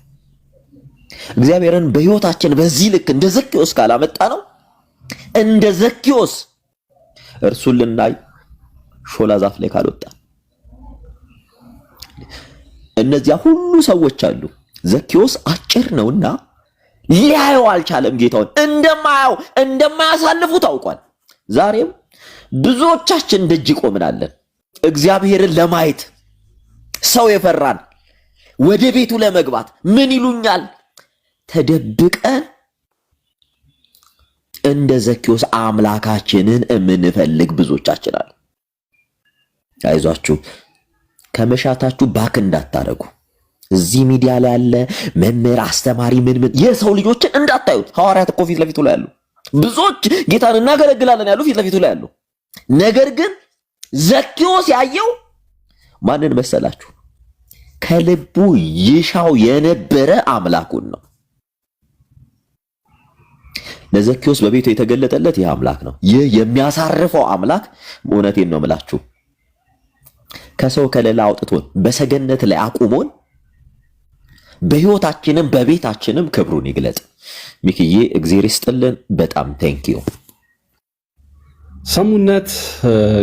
S1: እግዚአብሔርን በሕይወታችን በዚህ ልክ እንደ ዘኬዎስ ካላመጣ ነው እንደ ዘኬዎስ እርሱን ልናይ ሾላ ዛፍ ላይ ካልወጣ እነዚያ ሁሉ ሰዎች አሉ። ዘኬዎስ አጭር ነውና ሊያየው አልቻለም። ጌታውን እንደማያሳልፉ ታውቋል። ዛሬም ብዙዎቻችን ደጅ ቆምናለን እግዚአብሔርን ለማየት ሰው የፈራን ወደ ቤቱ ለመግባት ምን ይሉኛል ተደብቀን እንደ ዘኬዎስ አምላካችንን የምንፈልግ ብዙዎቻችን አለ። አይዟችሁ ከመሻታችሁ ባክ እንዳታረጉ። እዚህ ሚዲያ ላይ ያለ መምህር አስተማሪ ምን የሰው ልጆችን እንዳታዩት። ሐዋርያት እኮ ፊት ለፊቱ ላይ ያሉ ብዙዎች ጌታን እናገለግላለን ያሉ ፊት ለፊቱ ላይ ያሉ። ነገር ግን ዘኬዎስ ያየው ማንን መሰላችሁ? ከልቡ ይሻው የነበረ አምላኩን ነው። ለዘኬዎስ በቤቱ የተገለጠለት ይህ አምላክ ነው። ይህ የሚያሳርፈው አምላክ እውነቴን ነው የምላችሁ ከሰው ከለላ አውጥቶን በሰገነት ላይ አቁሞን በሕይወታችንም በቤታችንም ክብሩን ይግለጥ። ሚክዬ እግዚአብሔር ይስጥልን። በጣም ቴንኪዩ።
S2: ሰሙነት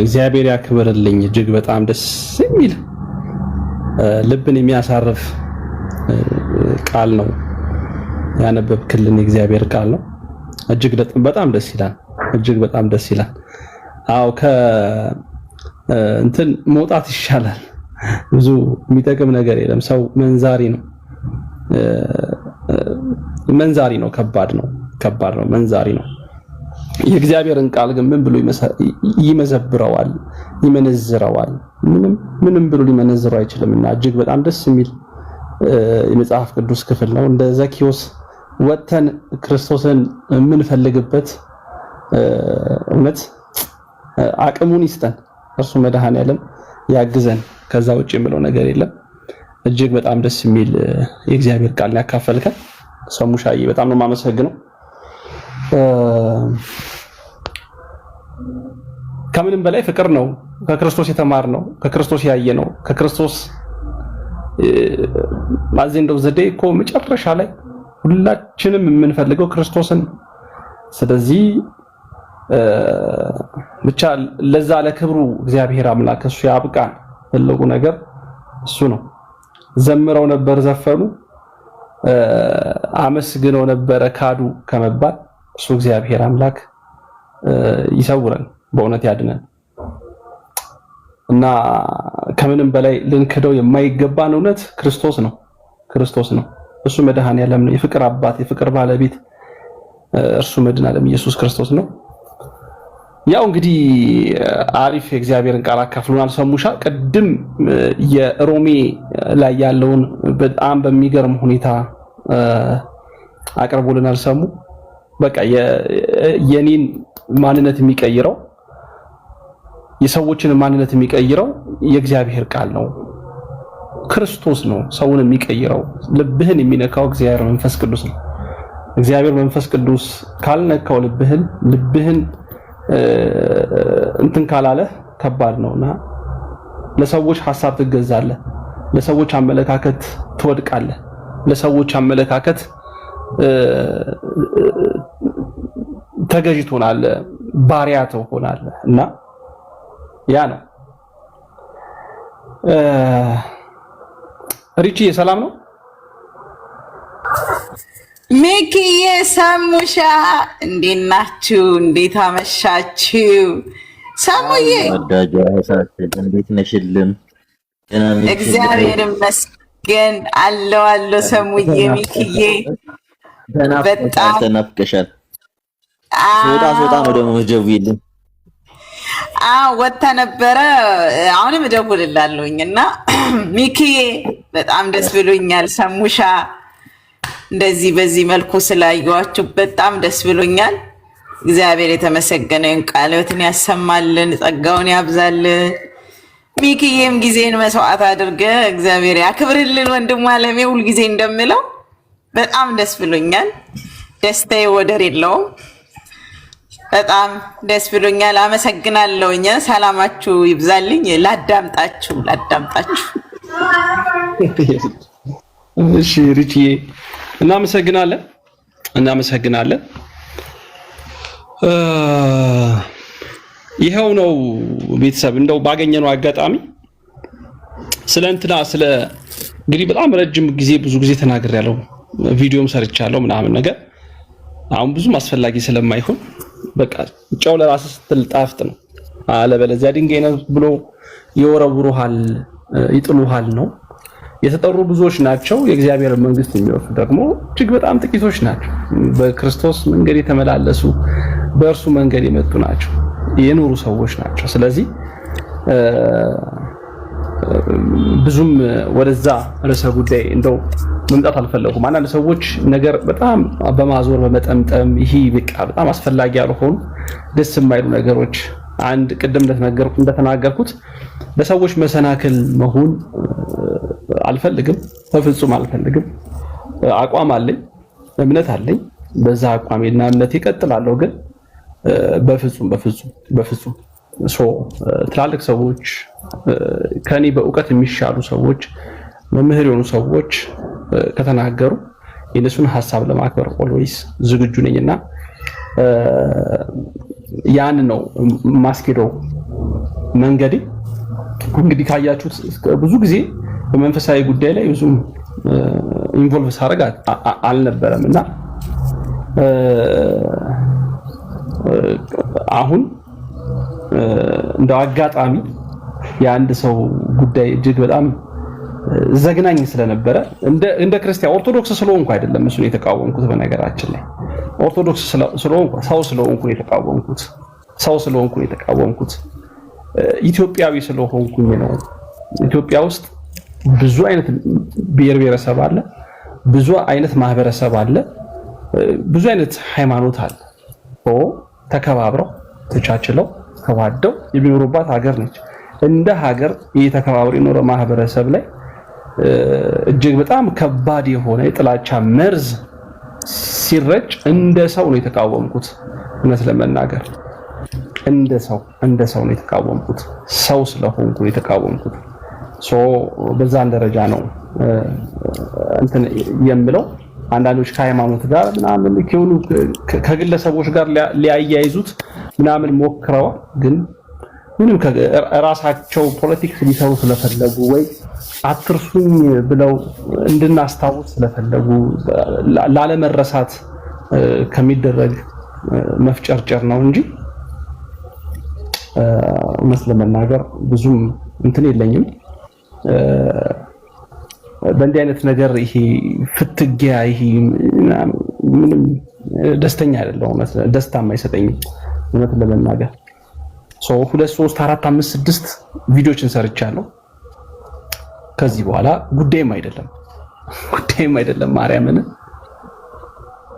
S2: እግዚአብሔር ያክብርልኝ። እጅግ በጣም ደስ የሚል ልብን የሚያሳርፍ ቃል ነው ያነበብክልን። የእግዚአብሔር ቃል ነው። እጅግ በጣም ደስ ይላል። እጅግ በጣም ደስ ይላል። አዎ እንትን መውጣት ይሻላል። ብዙ የሚጠቅም ነገር የለም። ሰው መንዛሪ ነው። ከባድ ነው። መንዛሪ ነው። የእግዚአብሔርን ቃል ግን ምን ብሎ ይመዘብረዋል፣ ይመነዝረዋል። ምንም ብሎ ሊመነዝረው አይችልምና እጅግ በጣም ደስ የሚል የመጽሐፍ ቅዱስ ክፍል ነው። እንደ ዘኬዎስ ወጥተን ክርስቶስን የምንፈልግበት እውነት አቅሙን ይስጠን። እርሱ መድኃኔዓለም ያግዘን። ከዛ ውጭ የምለው ነገር የለም። እጅግ በጣም ደስ የሚል የእግዚአብሔር ቃል ያካፈልከን ሰሙሻዬ በጣም ነው የማመሰግነው። ከምንም በላይ ፍቅር ነው ከክርስቶስ የተማርነው፣ ከክርስቶስ ያየነው፣ ከክርስቶስ ማዘንደው ዘዴ እኮ መጨረሻ ላይ ሁላችንም የምንፈልገው ክርስቶስን። ስለዚህ ብቻ ለዛ ለክብሩ እግዚአብሔር አምላክ እሱ ያብቃን። ትልቁ ነገር እሱ ነው። ዘምረው ነበር ዘፈኑ፣ አመስግነው ነበር ካዱ ከመባል እሱ እግዚአብሔር አምላክ ይሰውረን፣ በእውነት ያድነን እና ከምንም በላይ ልንክደው የማይገባን እውነት ክርስቶስ ነው። ክርስቶስ ነው። እሱ መድኃኔዓለም ነው። የፍቅር አባት የፍቅር ባለቤት እርሱ መድኃኔዓለም ኢየሱስ ክርስቶስ ነው። ያው እንግዲህ አሪፍ የእግዚአብሔርን ቃል አካፍሉናል። ሰሙሻ ቅድም የሮሜ ላይ ያለውን በጣም በሚገርም ሁኔታ አቅርቦልናል። ሰሙ በቃ የኔን ማንነት የሚቀይረው የሰዎችን ማንነት የሚቀይረው የእግዚአብሔር ቃል ነው። ክርስቶስ ነው ሰውን የሚቀይረው። ልብህን የሚነካው እግዚአብሔር መንፈስ ቅዱስ ነው። እግዚአብሔር መንፈስ ቅዱስ ካልነካው ልብህን እንትን ካላለ ከባድ ነውና ለሰዎች ሐሳብ ትገዛለህ፣ ለሰዎች አመለካከት ትወድቃለህ፣ ለሰዎች አመለካከት ተገዥ ትሆናለህ፣ ባሪያ ትሆናለህ እና ያ ነው። ሪቺ ሰላም ነው?
S3: ሚኪዬ ሰሙሻ እንዴት ናችሁ? እንዴት አመሻችሁ? ሰሙዬ
S1: እንዴት ነሽልን?
S3: እግዚአብሔር ይመስገን አለው ሰሙዬ። ሚኪዬ በጣም
S1: ተናፍቀሻል። ሶጣ ነው ደግሞ ጀውይልን
S3: ወጣ ነበረ። አሁንም እደውልላለሁኝ እና ሚኪዬ በጣም ደስ ብሎኛል። ሰሙሻ እንደዚህ በዚህ መልኩ ስላየኋችሁ በጣም ደስ ብሎኛል። እግዚአብሔር የተመሰገነ ይሁን። ቃልዎትን ያሰማልን፣ ጸጋውን ያብዛልን። ሚኪዬም ጊዜን መስዋዕት አድርገ እግዚአብሔር ያክብርልን። ወንድሙ አለሜ ሁልጊዜ እንደምለው በጣም ደስ ብሎኛል። ደስታዬ ወደር የለውም። በጣም ደስ ብሎኛል። አመሰግናለሁኝ። ሰላማችሁ ይብዛልኝ። ላዳምጣችሁ
S2: እሺ ሪቺዬ እናመሰግናለን። ይኸው ነው ቤተሰብ። እንደው ባገኘነው አጋጣሚ ስለ እንግዲህ በጣም ረጅም ጊዜ ብዙ ጊዜ ተናግሬያለሁ፣ ቪዲዮም ሰርቻለሁ ምናምን ነገር። አሁን ብዙም አስፈላጊ ስለማይሆን በቃ ጨው ለራስ ስትል ጣፍጥ ነው፣ አለበለዚያ ድንጋይ ነው ብሎ ይወረውሩሃል፣ ይጥሉሃል ነው። የተጠሩ ብዙዎች ናቸው፣ የእግዚአብሔር መንግስት የሚወርሱ ደግሞ እጅግ በጣም ጥቂቶች ናቸው። በክርስቶስ መንገድ የተመላለሱ በእርሱ መንገድ የመጡ ናቸው፣ የኖሩ ሰዎች ናቸው። ስለዚህ ብዙም ወደዛ ርዕሰ ጉዳይ እንደው መምጣት አልፈለጉም። አንዳንድ ሰዎች ነገር በጣም በማዞር በመጠምጠም ይሄ በቃ በጣም አስፈላጊ ያልሆኑ ደስ የማይሉ ነገሮች አንድ ቅድም እንደተናገርኩት ለሰዎች መሰናክል መሆን አልፈልግም፣ በፍጹም አልፈልግም። አቋም አለኝ፣ እምነት አለኝ። በዛ አቋሜና እምነቴ እቀጥላለሁ። ግን በፍጹም ትላልቅ ሰዎች ከኔ በእውቀት የሚሻሉ ሰዎች መምህር የሆኑ ሰዎች ከተናገሩ የነሱን ሐሳብ ለማክበር ኦልዌይስ ዝግጁ ነኝና ያን ነው ማስኬደው መንገዴ። እንግዲህ ካያችሁት ብዙ ጊዜ በመንፈሳዊ ጉዳይ ላይ ብዙም ኢንቮልቭ ሳደርግ አልነበረምና አሁን እንደው አጋጣሚ የአንድ ሰው ጉዳይ እጅግ በጣም ዘግናኝ ስለነበረ እንደ ክርስቲያን ኦርቶዶክስ ስለሆንኩ አይደለም እሱን የተቃወምኩት። በነገራችን ላይ ኦርቶዶክስ ስለሆንኩ ሰው ስለሆንኩ የተቃወምኩት ኢትዮጵያዊ ስለሆንኩኝ ነው። ኢትዮጵያ ውስጥ ብዙ አይነት ብሔር ብሔረሰብ አለ፣ ብዙ አይነት ማህበረሰብ አለ፣ ብዙ አይነት ሃይማኖት አለ። ተከባብረው ተቻችለው ተዋደው የሚኖሩባት ሀገር ነች። እንደ ሀገር የተከባብረው የኖረ ማህበረሰብ ላይ እጅግ በጣም ከባድ የሆነ የጥላቻ መርዝ ሲረጭ እንደ ሰው ነው የተቃወምኩት። እውነት ለመናገር እንደ ሰው ነው የተቃወምኩት። ሰው ስለሆንኩ ነው የተቃወምኩት። በዛን ደረጃ ነው እንትን የምለው። አንዳንዶች ከሃይማኖት ጋር ምናምን ከሆኑ ከግለሰቦች ጋር ሊያያይዙት ምናምን ሞክረዋል። ግን ምንም ራሳቸው ፖለቲክስ ሊሰሩ ስለፈለጉ ወይ አትርሱኝ ብለው እንድናስታውስ ስለፈለጉ ላለመረሳት ከሚደረግ መፍጨርጨር ነው እንጂ እውነት ለመናገር ብዙም እንትን የለኝም። በእንዲህ አይነት ነገር ይሄ ፍትጊያ ይሄ ምንም ደስተኛ አይደለሁም። ደስታም አይሰጠኝም እውነት ለመናገር። 2 3 4 5 6 ቪዲዮችን ሰርቻለሁ። ከዚህ በኋላ ጉዳይም አይደለም ማርያምን።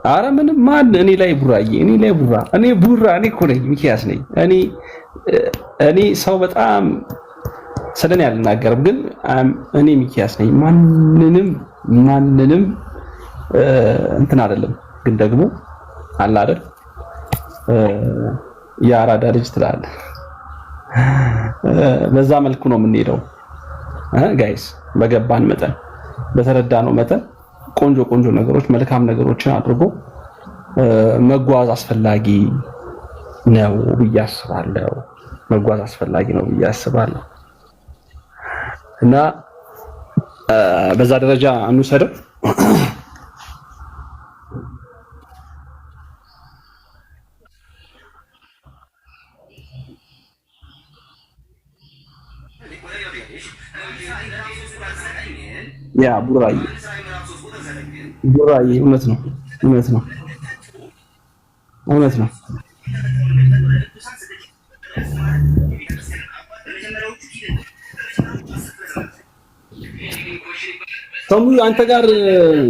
S2: አረ ምንም ማን እኔ ላይ ቡራዬ እኔ እኮ ነኝ ሚኪያስ ነኝ። እኔ ሰው በጣም ስለኔ አልናገርም፣ ግን እኔ ሚኪያስ ነኝ። ማንንም እንትን አይደለም። ግን ደግሞ አለ አይደል የአራዳ ልጅ ትላለህ። በዛ መልኩ ነው የምንሄደው ጋይስ። በገባን መጠን በተረዳነው መጠን ቆንጆ ነገሮች መልካም ነገሮችን አድርጎ መጓዝ አስፈላጊ ነው ብዬ አስባለሁ። እና በዛ ደረጃ እንውሰደው። ያ ቡራዬ እውነት ነው። ሰሙ አንተ ጋር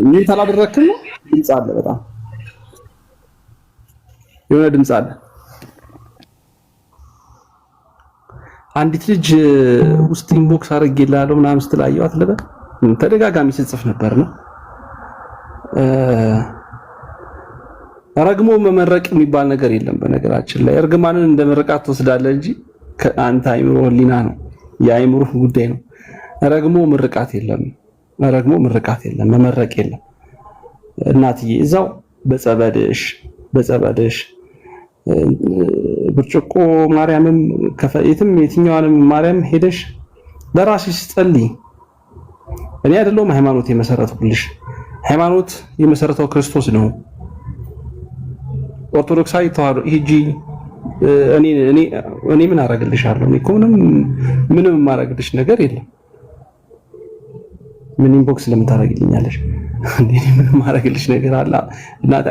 S2: ምን ታላደረክም ነው? ድምጽ አለ፣ በጣም የሆነ ድምጽ አለ። አንዲት ልጅ ውስጥ ኢንቦክስ አድርጌልሃለሁ ምናምን ስትላየው አትለበ ተደጋጋሚ ስትጽፍ ነበር ነው። ረግሞ መመረቅ የሚባል ነገር የለም። በነገራችን ላይ እርግማንን እንደ ምርቃት ትወስዳለህ እንጂ አንተ አይምሮ ህሊና ነው፣ የአይምሮ ጉዳይ ነው። ረግሞ ምርቃት የለም፣ መመረቅ የለም። እናትዬ እዛው በጸበልሽ ብርጭቆ ማርያምም የትኛዋንም ማርያም ሄደሽ ለራስሽ ጸልይ። እኔ አይደለሁም ሃይማኖት የመሰረትኩልሽ፣ ሃይማኖት የመሰረተው ክርስቶስ ነው። ኦርቶዶክሳዊ ተዋህዶ ሂጂ። እኔ ምን አደርግልሻለሁ? እኔ እኮ ምንም የማደርግልሽ ነገር የለም። ምን ኢንቦክስ ለምን ታደርግልኛለሽ? እኔ ምን የማደርግልሽ ነገር አለ? እናት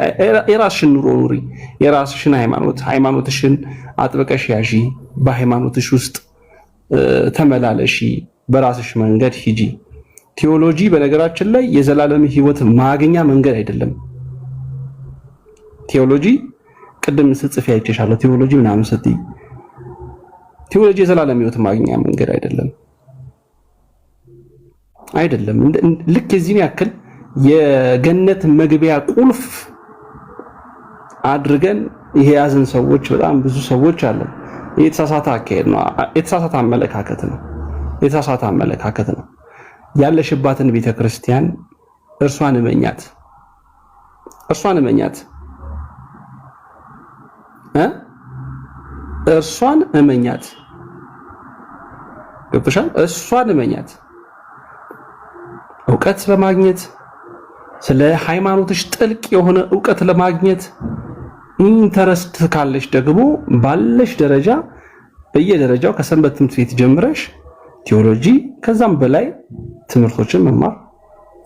S2: የራስሽን ኑሮ ኑሪ፣ የራስሽን ሃይማኖትሽን አጥብቀሽ ያዢ፣ በሃይማኖትሽ ውስጥ ተመላለሺ፣ በራስሽ መንገድ ሂጂ። ቴዎሎጂ በነገራችን ላይ የዘላለም ህይወት ማግኛ መንገድ አይደለም። ቴዎሎጂ ቅድም ስትጽፊ አይቼሻለሁ። ቴዎሎጂ ምናምን ስትይ ቴዎሎጂ የዘላለም ህይወት ማግኛ መንገድ አይደለም። ልክ የዚህን ያክል የገነት መግቢያ ቁልፍ አድርገን ይሄ ያዝን ሰዎች በጣም ብዙ ሰዎች አለን። የተሳሳተ አካሄድ ነው። የተሳሳተ አመለካከት ነው። ያለሽባትን ቤተክርስቲያን እርሷን እመኛት። እርሷን እመኛት። ገብቶሻል? እርሷን እመኛት። እውቀት ለማግኘት ስለ ሃይማኖትሽ ጥልቅ የሆነ እውቀት ለማግኘት ኢንተረስት ካለሽ ደግሞ ባለሽ ደረጃ በየደረጃው ከሰንበት ትምህርት ቤት ጀምረሽ ቴዎሎጂ ከዛም በላይ ትምህርቶችን መማር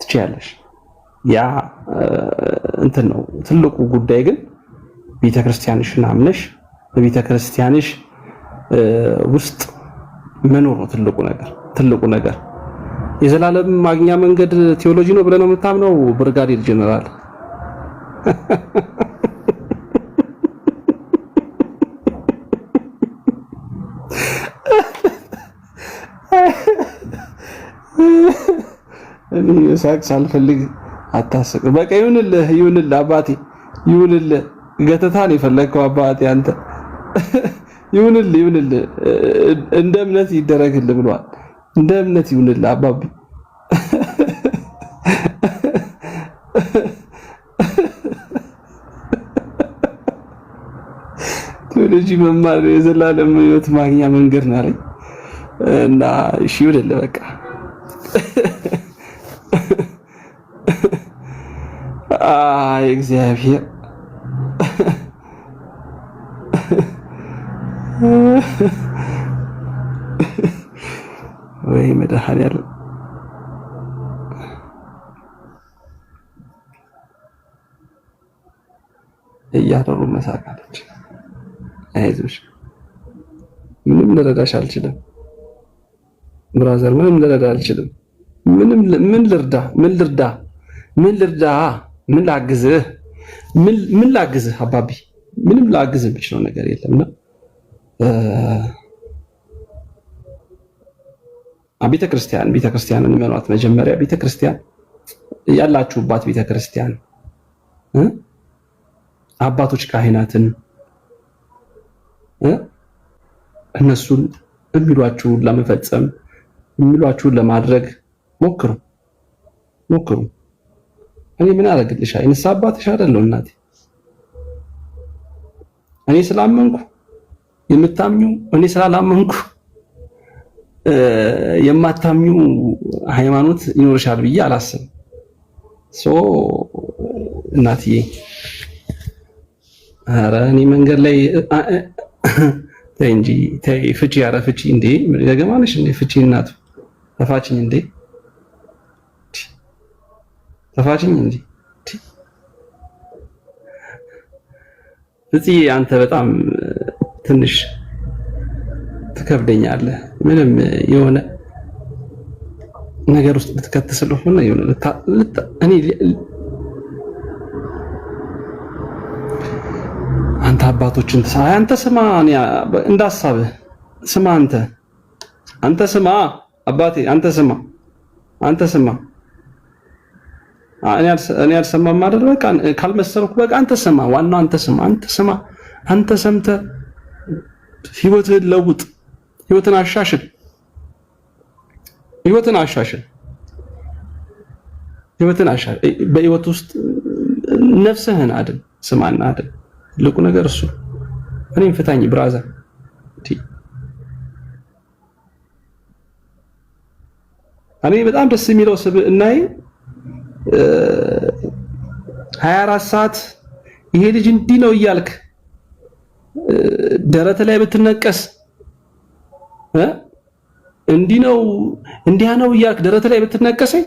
S2: ትችያለሽ። ያ እንትን ነው። ትልቁ ጉዳይ ግን ቤተክርስቲያንሽን አምነሽ በቤተክርስቲያንሽ ውስጥ መኖር ነው ትልቁ ነገር። የዘላለም ማግኛ መንገድ ቴዎሎጂ ነው ብለህ ነው የምታምነው? ብርጋዴር ጀነራል እኔ ሳቅ ሳልፈልግ አታስቅ። በቃ ይሁንልህ አባቴ፣ ይሁንልህ። ገተታን የፈለግከው አባቴ አንተ ይሁንልህ። እንደ እምነት ይደረግልህ ብሏል። እንደ እምነት ይሁንልህ አባቢ። ቴዎሎጂ መማር የዘላለም ሕይወት ማግኛ መንገድ ነው አለኝ እና እሺ ይሁንልህ በቃ። አይ እግዚአብሔር ወይ መድኃኒዓለም እያደሩ መሳቃለች። አይዞሽ ምንም ልረዳሽ አልችልም ብራዘር፣ ምንም ልረዳ አልችልም። ምን ላግዝህ? ምን ላግዝህ አባቢ? ምንም ላግዝህ የምችለው ነገር የለምና ቤተክርስቲያንን መኗት። መጀመሪያ ቤተክርስቲያን ያላችሁባት ቤተክርስቲያን አባቶች ካህናትን እነሱን የሚሏችሁን ለመፈጸም የሚሏችሁን ለማድረግ ሞክሩ። እኔ ምን አደርግልሻለሁ? የንስሐ አባትሽ አይደለሁ እናቴ። እኔ ስላመንኩ የምታምኙ፣ እኔ ስላላመንኩ የማታምኙ ሃይማኖት ይኖርሻል ብዬ አላስብም። እናትዬ ኧረ እኔ መንገድ ላይ ተይ እንጂ ተይ፣ ፍቺ ኧረ ፍቺ እንዴ! ገገማነሽ እንዴ? ፍቺ እናቱ ተፋችኝ እንዴ! ተፋችኝ እንጂ እዚህ አንተ በጣም ትንሽ ትከብደኛለህ። ምንም የሆነ ነገር ውስጥ ልትከት ስለሆነ የሆነ እኔ አንተ አባቶችን አንተ ስማ፣ እኔ እንዳሳብህ ስማ፣ አንተ ስማ አባቴ፣ አንተ ስማ እኔ አልሰማም አይደል? በቃ ካልመሰልኩ በቃ አንተ ስማ፣ ዋናው አንተ ስማ። አንተ ሰምተህ ህይወትህን ለውጥ፣ ህይወትን አሻሽል። በህይወት ውስጥ ነፍስህን አድን፣ ስማና አድን። ትልቁ ነገር እሱ። እኔም ፍታኝ ብራዘር። እኔ በጣም ደስ የሚለው ስብዕናዬ 24 ሰዓት ይሄ ልጅ እንዲህ ነው እያልክ ደረተ ላይ ብትነቀስ እንዲህ ነው እንዲያ ነው እያልክ ደረተ ላይ ብትነቀሰኝ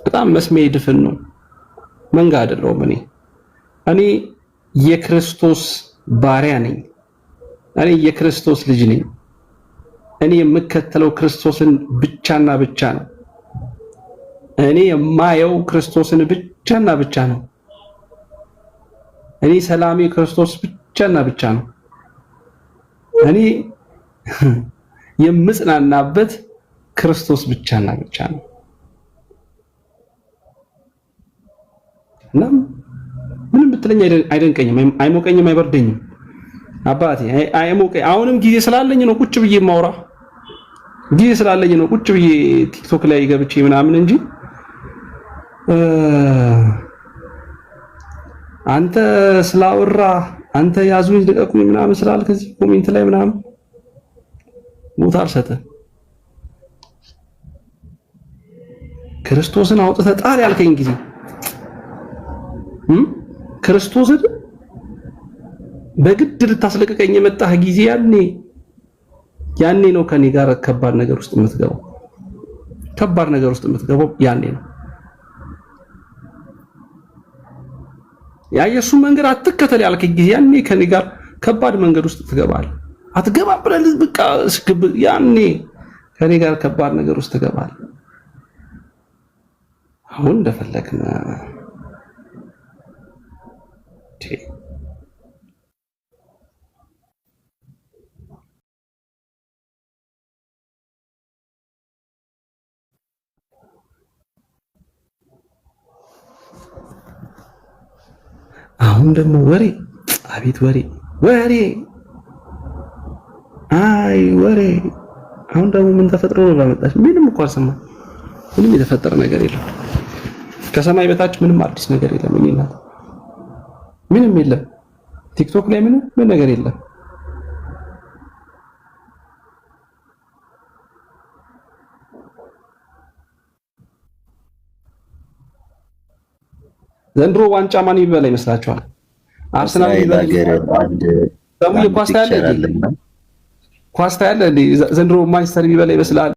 S2: በጣም መስሜ ድፍን ነው። መንጋ አይደለሁም። እኔ የክርስቶስ ባሪያ ነኝ። እኔ የክርስቶስ ልጅ ነኝ። እኔ የምከተለው ክርስቶስን ብቻና ብቻ ነው። እኔ የማየው ክርስቶስን ብቻና ብቻ ነው። እኔ ሰላሜ ክርስቶስ ብቻና ብቻ ነው። እኔ የምጽናናበት ክርስቶስ ብቻና ብቻ ነው። እና ምንም ብትለኝ አይደንቀኝም፣ አይሞቀኝም፣ አይበርደኝም። አባቴ አይሞቀኝ። አሁንም ጊዜ ስላለኝ ነው ቁጭ ብዬ ማውራ። ጊዜ ስላለኝ ነው ቁጭ ብዬ ቲክቶክ ላይ ገብቼ ምናምን እንጂ አንተ ስላወራ አንተ ያዙኝ ልቀቁኝ ምናምን ስላልክ እዚህ ኮሜንት ላይ ምናምን ቦታ አልሰጠም። ክርስቶስን አውጥተህ ጣል ያልከኝ ጊዜ ክርስቶስን በግድ ልታስለቀቀኝ የመጣህ ጊዜ ያኔ ነው ከኔ ጋር ከባድ ነገር ውስጥ የምትገባው። ከባድ ነገር ውስጥ የምትገባው ያኔ ነው። የሱ መንገድ አትከተል ያልከኝ ጊዜ ያኔ ከኔ ጋር ከባድ መንገድ ውስጥ ትገባለህ። አትገባም ብለህ በቃ ያኔ ከኔ ጋር ከባድ ነገር ውስጥ ትገባለህ። አሁን እንደፈለግን አሁን ደግሞ ወሬ፣ አቤት ወሬ፣ አይ ወሬ፣ አሁን ደግሞ ምን ተፈጥሮ ነው ባመጣች? ምንም እኮ አልሰማም። ምንም የተፈጠረ ነገር የለም። ከሰማይ በታች ምንም አዲስ ነገር የለም። እኔ እናት ምንም የለም። ቲክቶክ ላይ ምን ነገር የለም። ዘንድሮ ዋንጫ ማን ይበላ ይመስላችኋል? አርሰናል ይበላ? ኳስ ታያለህ? ዘንድሮ ማንቸስተር ይበላ ይመስላል?